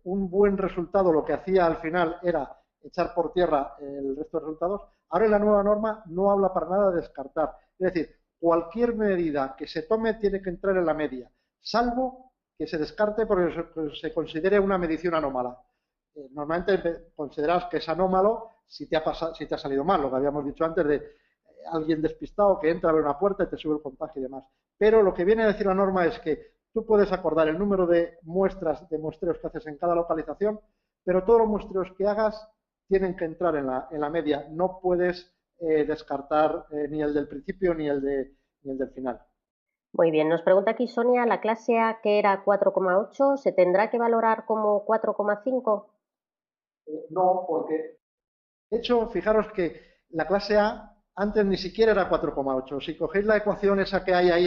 un buen resultado lo que hacía al final era echar por tierra el resto de resultados, ahora en la nueva norma no habla para nada de descartar. Es decir, cualquier medida que se tome tiene que entrar en la media, salvo que se descarte porque se considere una medición anómala. Normalmente consideras que es anómalo si te ha salido mal, lo que habíamos dicho antes de alguien despistado que entra a ver una puerta y te sube el contagio y demás. Pero lo que viene a decir la norma es que tú puedes acordar el número de muestras, de muestreos que haces en cada localización, pero todos los muestreos que hagas tienen que entrar en la media. No puedes descartar ni el del principio ni el del final. Muy bien, nos pregunta aquí Sonia, ¿la clase A que era 4,8 se tendrá que valorar como 4,5? No, porque de hecho, fijaros que la clase A antes ni siquiera era 4,8. Si cogéis la ecuación esa que hay ahí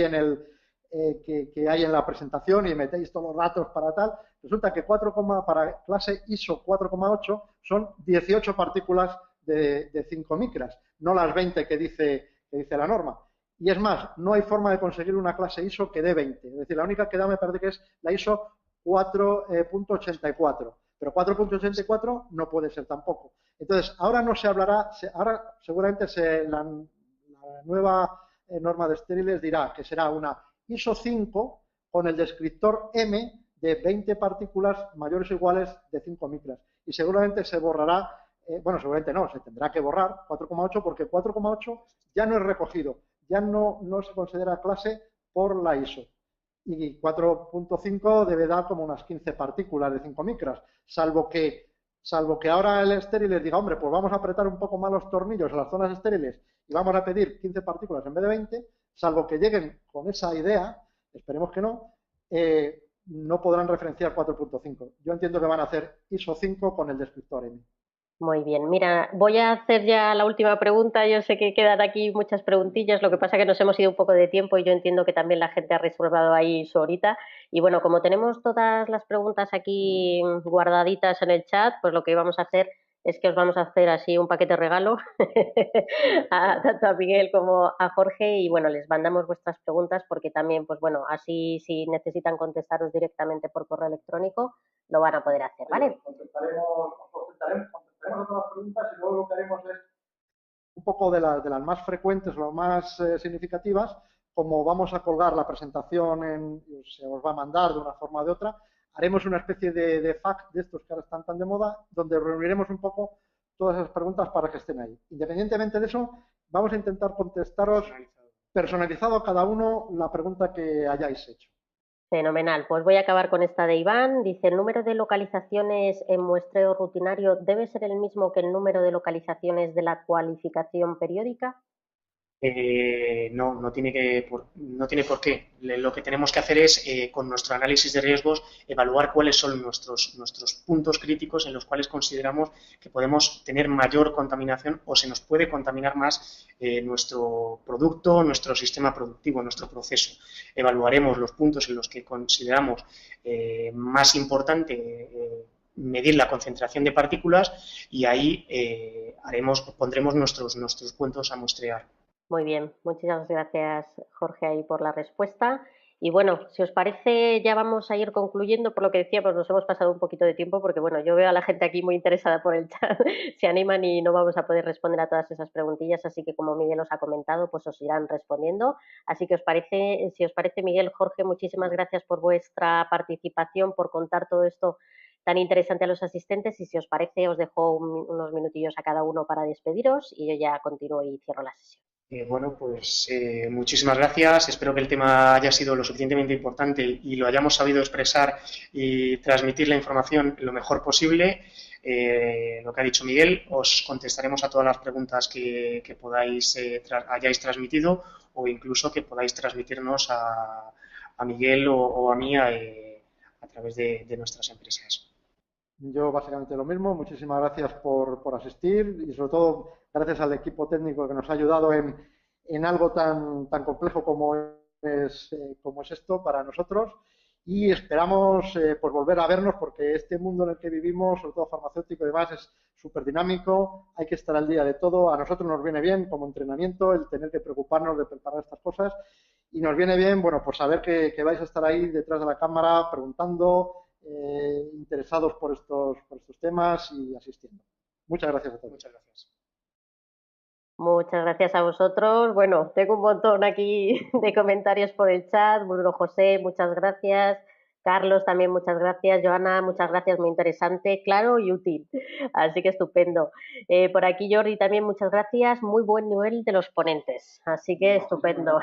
que hay en la presentación y metéis todos los datos para tal, resulta que para clase ISO 4,8 son 18 partículas de 5 micras, no las 20 que dice la norma. Y es más, no hay forma de conseguir una clase ISO que dé 20. Es decir, la única que da me parece que es la ISO 4.84. Pero 4.84 no puede ser tampoco. Entonces, ahora no se hablará, ahora seguramente la nueva norma de estériles dirá que será una ISO 5 con el descriptor M de 20 partículas mayores o iguales de 5 micras. Y seguramente se borrará, bueno, seguramente no, se tendrá que borrar 4,8 porque 4,8 ya no es recogido, ya no se considera clase por la ISO. Y 4.5 debe dar como unas 15 partículas de 5 micras, salvo que ahora el estéril les diga, hombre, pues vamos a apretar un poco más los tornillos en las zonas estériles y vamos a pedir 15 partículas en vez de 20, salvo que lleguen con esa idea, esperemos que no podrán referenciar 4.5. Yo entiendo que van a hacer ISO 5 con el descriptor M. Muy bien, mira, voy a hacer ya la última pregunta. Yo sé que quedan aquí muchas preguntillas, lo que pasa que nos hemos ido un poco de tiempo y yo entiendo que también la gente ha reservado ahí su horita. Y bueno, como tenemos todas las preguntas aquí guardaditas en el chat, pues lo que vamos a hacer es que os vamos a hacer así un paquete regalo tanto a Miguel como a Jorge y bueno, les mandamos vuestras preguntas porque también, pues bueno, así si necesitan contestaros directamente por correo electrónico, lo van a poder hacer, ¿vale? Contestaremos a todas las preguntas y luego lo que haremos es un poco de las más frecuentes, o más significativas, como vamos a colgar la presentación, se os va a mandar de una forma o de otra, haremos una especie de FAQ de estos que ahora están tan de moda, donde reuniremos un poco todas esas preguntas para que estén ahí. Independientemente de eso, vamos a intentar contestaros personalizado a cada uno la pregunta que hayáis hecho. Fenomenal, pues voy a acabar con esta de Iván. Dice, ¿el número de localizaciones en muestreo rutinario debe ser el mismo que el número de localizaciones de la cualificación periódica? No tiene por qué. Lo que tenemos que hacer es, con nuestro análisis de riesgos, evaluar cuáles son nuestros puntos críticos en los cuales consideramos que podemos tener mayor contaminación o se nos puede contaminar más nuestro producto, nuestro sistema productivo, nuestro proceso. Evaluaremos los puntos en los que consideramos más importante medir la concentración de partículas y ahí pondremos nuestros puntos a muestrear. Muy bien, muchas gracias Jorge ahí por la respuesta. Y bueno, si os parece ya vamos a ir concluyendo por lo que decíamos, nos hemos pasado un poquito de tiempo porque bueno, yo veo a la gente aquí muy interesada por el chat, se animan y no vamos a poder responder a todas esas preguntillas, así que como Miguel os ha comentado, pues os irán respondiendo. Así que si os parece Miguel, Jorge, muchísimas gracias por vuestra participación, por contar todo esto tan interesante a los asistentes y si os parece os dejo unos minutillos a cada uno para despediros y yo ya continúo y cierro la sesión. Bueno, pues muchísimas gracias. Espero que el tema haya sido lo suficientemente importante y lo hayamos sabido expresar y transmitir la información lo mejor posible. Lo que ha dicho Miguel, os contestaremos a todas las preguntas que podáis hayáis transmitido o incluso que podáis transmitirnos a Miguel o a mí a través de nuestras empresas. Yo básicamente lo mismo, muchísimas gracias por asistir y sobre todo gracias al equipo técnico que nos ha ayudado en algo tan complejo es esto para nosotros y esperamos pues volver a vernos porque este mundo en el que vivimos, sobre todo farmacéutico y demás, es súper dinámico, hay que estar al día de todo, a nosotros nos viene bien como entrenamiento el tener que preocuparnos de preparar estas cosas y nos viene bien, bueno, pues saber que vais a estar ahí detrás de la cámara preguntando, interesados por estos temas y asistiendo. Muchas gracias a todos. Muchas gracias. Muchas gracias a vosotros. Bueno, tengo un montón aquí de comentarios por el chat. Bruno José, muchas gracias. Carlos, también muchas gracias. Joana, muchas gracias, muy interesante, claro y útil. Así que estupendo. Por aquí Jordi también muchas gracias. Muy buen nivel de los ponentes. Así que estupendo.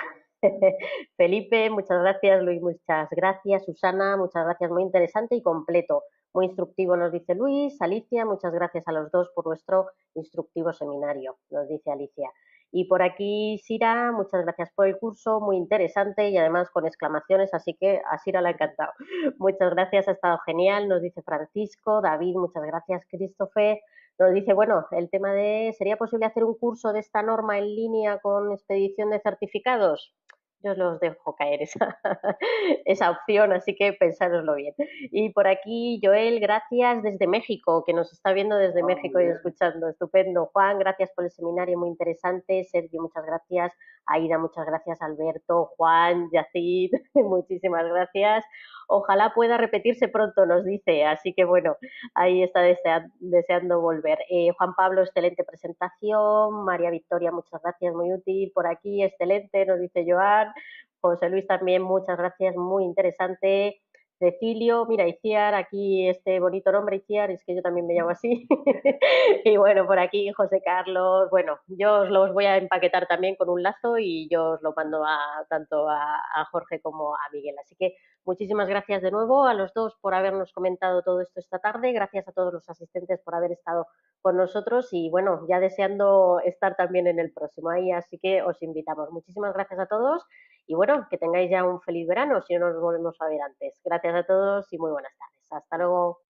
Felipe, muchas gracias. Luis, muchas gracias. Susana, muchas gracias. Muy interesante y completo. Muy instructivo, nos dice Luis. Alicia, muchas gracias a los dos por vuestro instructivo seminario, nos dice Alicia. Y por aquí, Sira, muchas gracias por el curso, muy interesante y además con exclamaciones, así que a Sira le ha encantado. Muchas gracias, ha estado genial, nos dice Francisco. David, muchas gracias. Christopher nos dice, bueno, el tema de, ¿sería posible hacer un curso de esta norma en línea con expedición de certificados? Yo os los dejo caer esa, esa opción, así que pensároslo bien. Y por aquí, Joel, gracias desde México, que nos está viendo desde México y escuchando. Estupendo. Juan, gracias por el seminario, muy interesante. Sergio, muchas gracias. Aida, muchas gracias. Alberto, Juan, Yacid, muchísimas gracias. Ojalá pueda repetirse pronto, nos dice. Así que bueno, ahí está deseando volver. Juan Pablo, excelente presentación. María Victoria, muchas gracias, muy útil. Por aquí, excelente, nos dice Joan. José Luis también, muchas gracias, muy interesante. Cecilio, mira, Iciar, aquí este bonito nombre, Iciar, es que yo también me llamo así. Y bueno, por aquí José Carlos, bueno, yo os los voy a empaquetar también con un lazo y yo os lo mando tanto a Jorge como a Miguel. Así que muchísimas gracias de nuevo a los dos por habernos comentado todo esto esta tarde. Gracias a todos los asistentes por haber estado con nosotros y bueno, ya deseando estar también en el próximo ahí, así que os invitamos. Muchísimas gracias a todos y bueno, que tengáis ya un feliz verano si no nos volvemos a ver antes. Gracias a todos y muy buenas tardes. Hasta luego.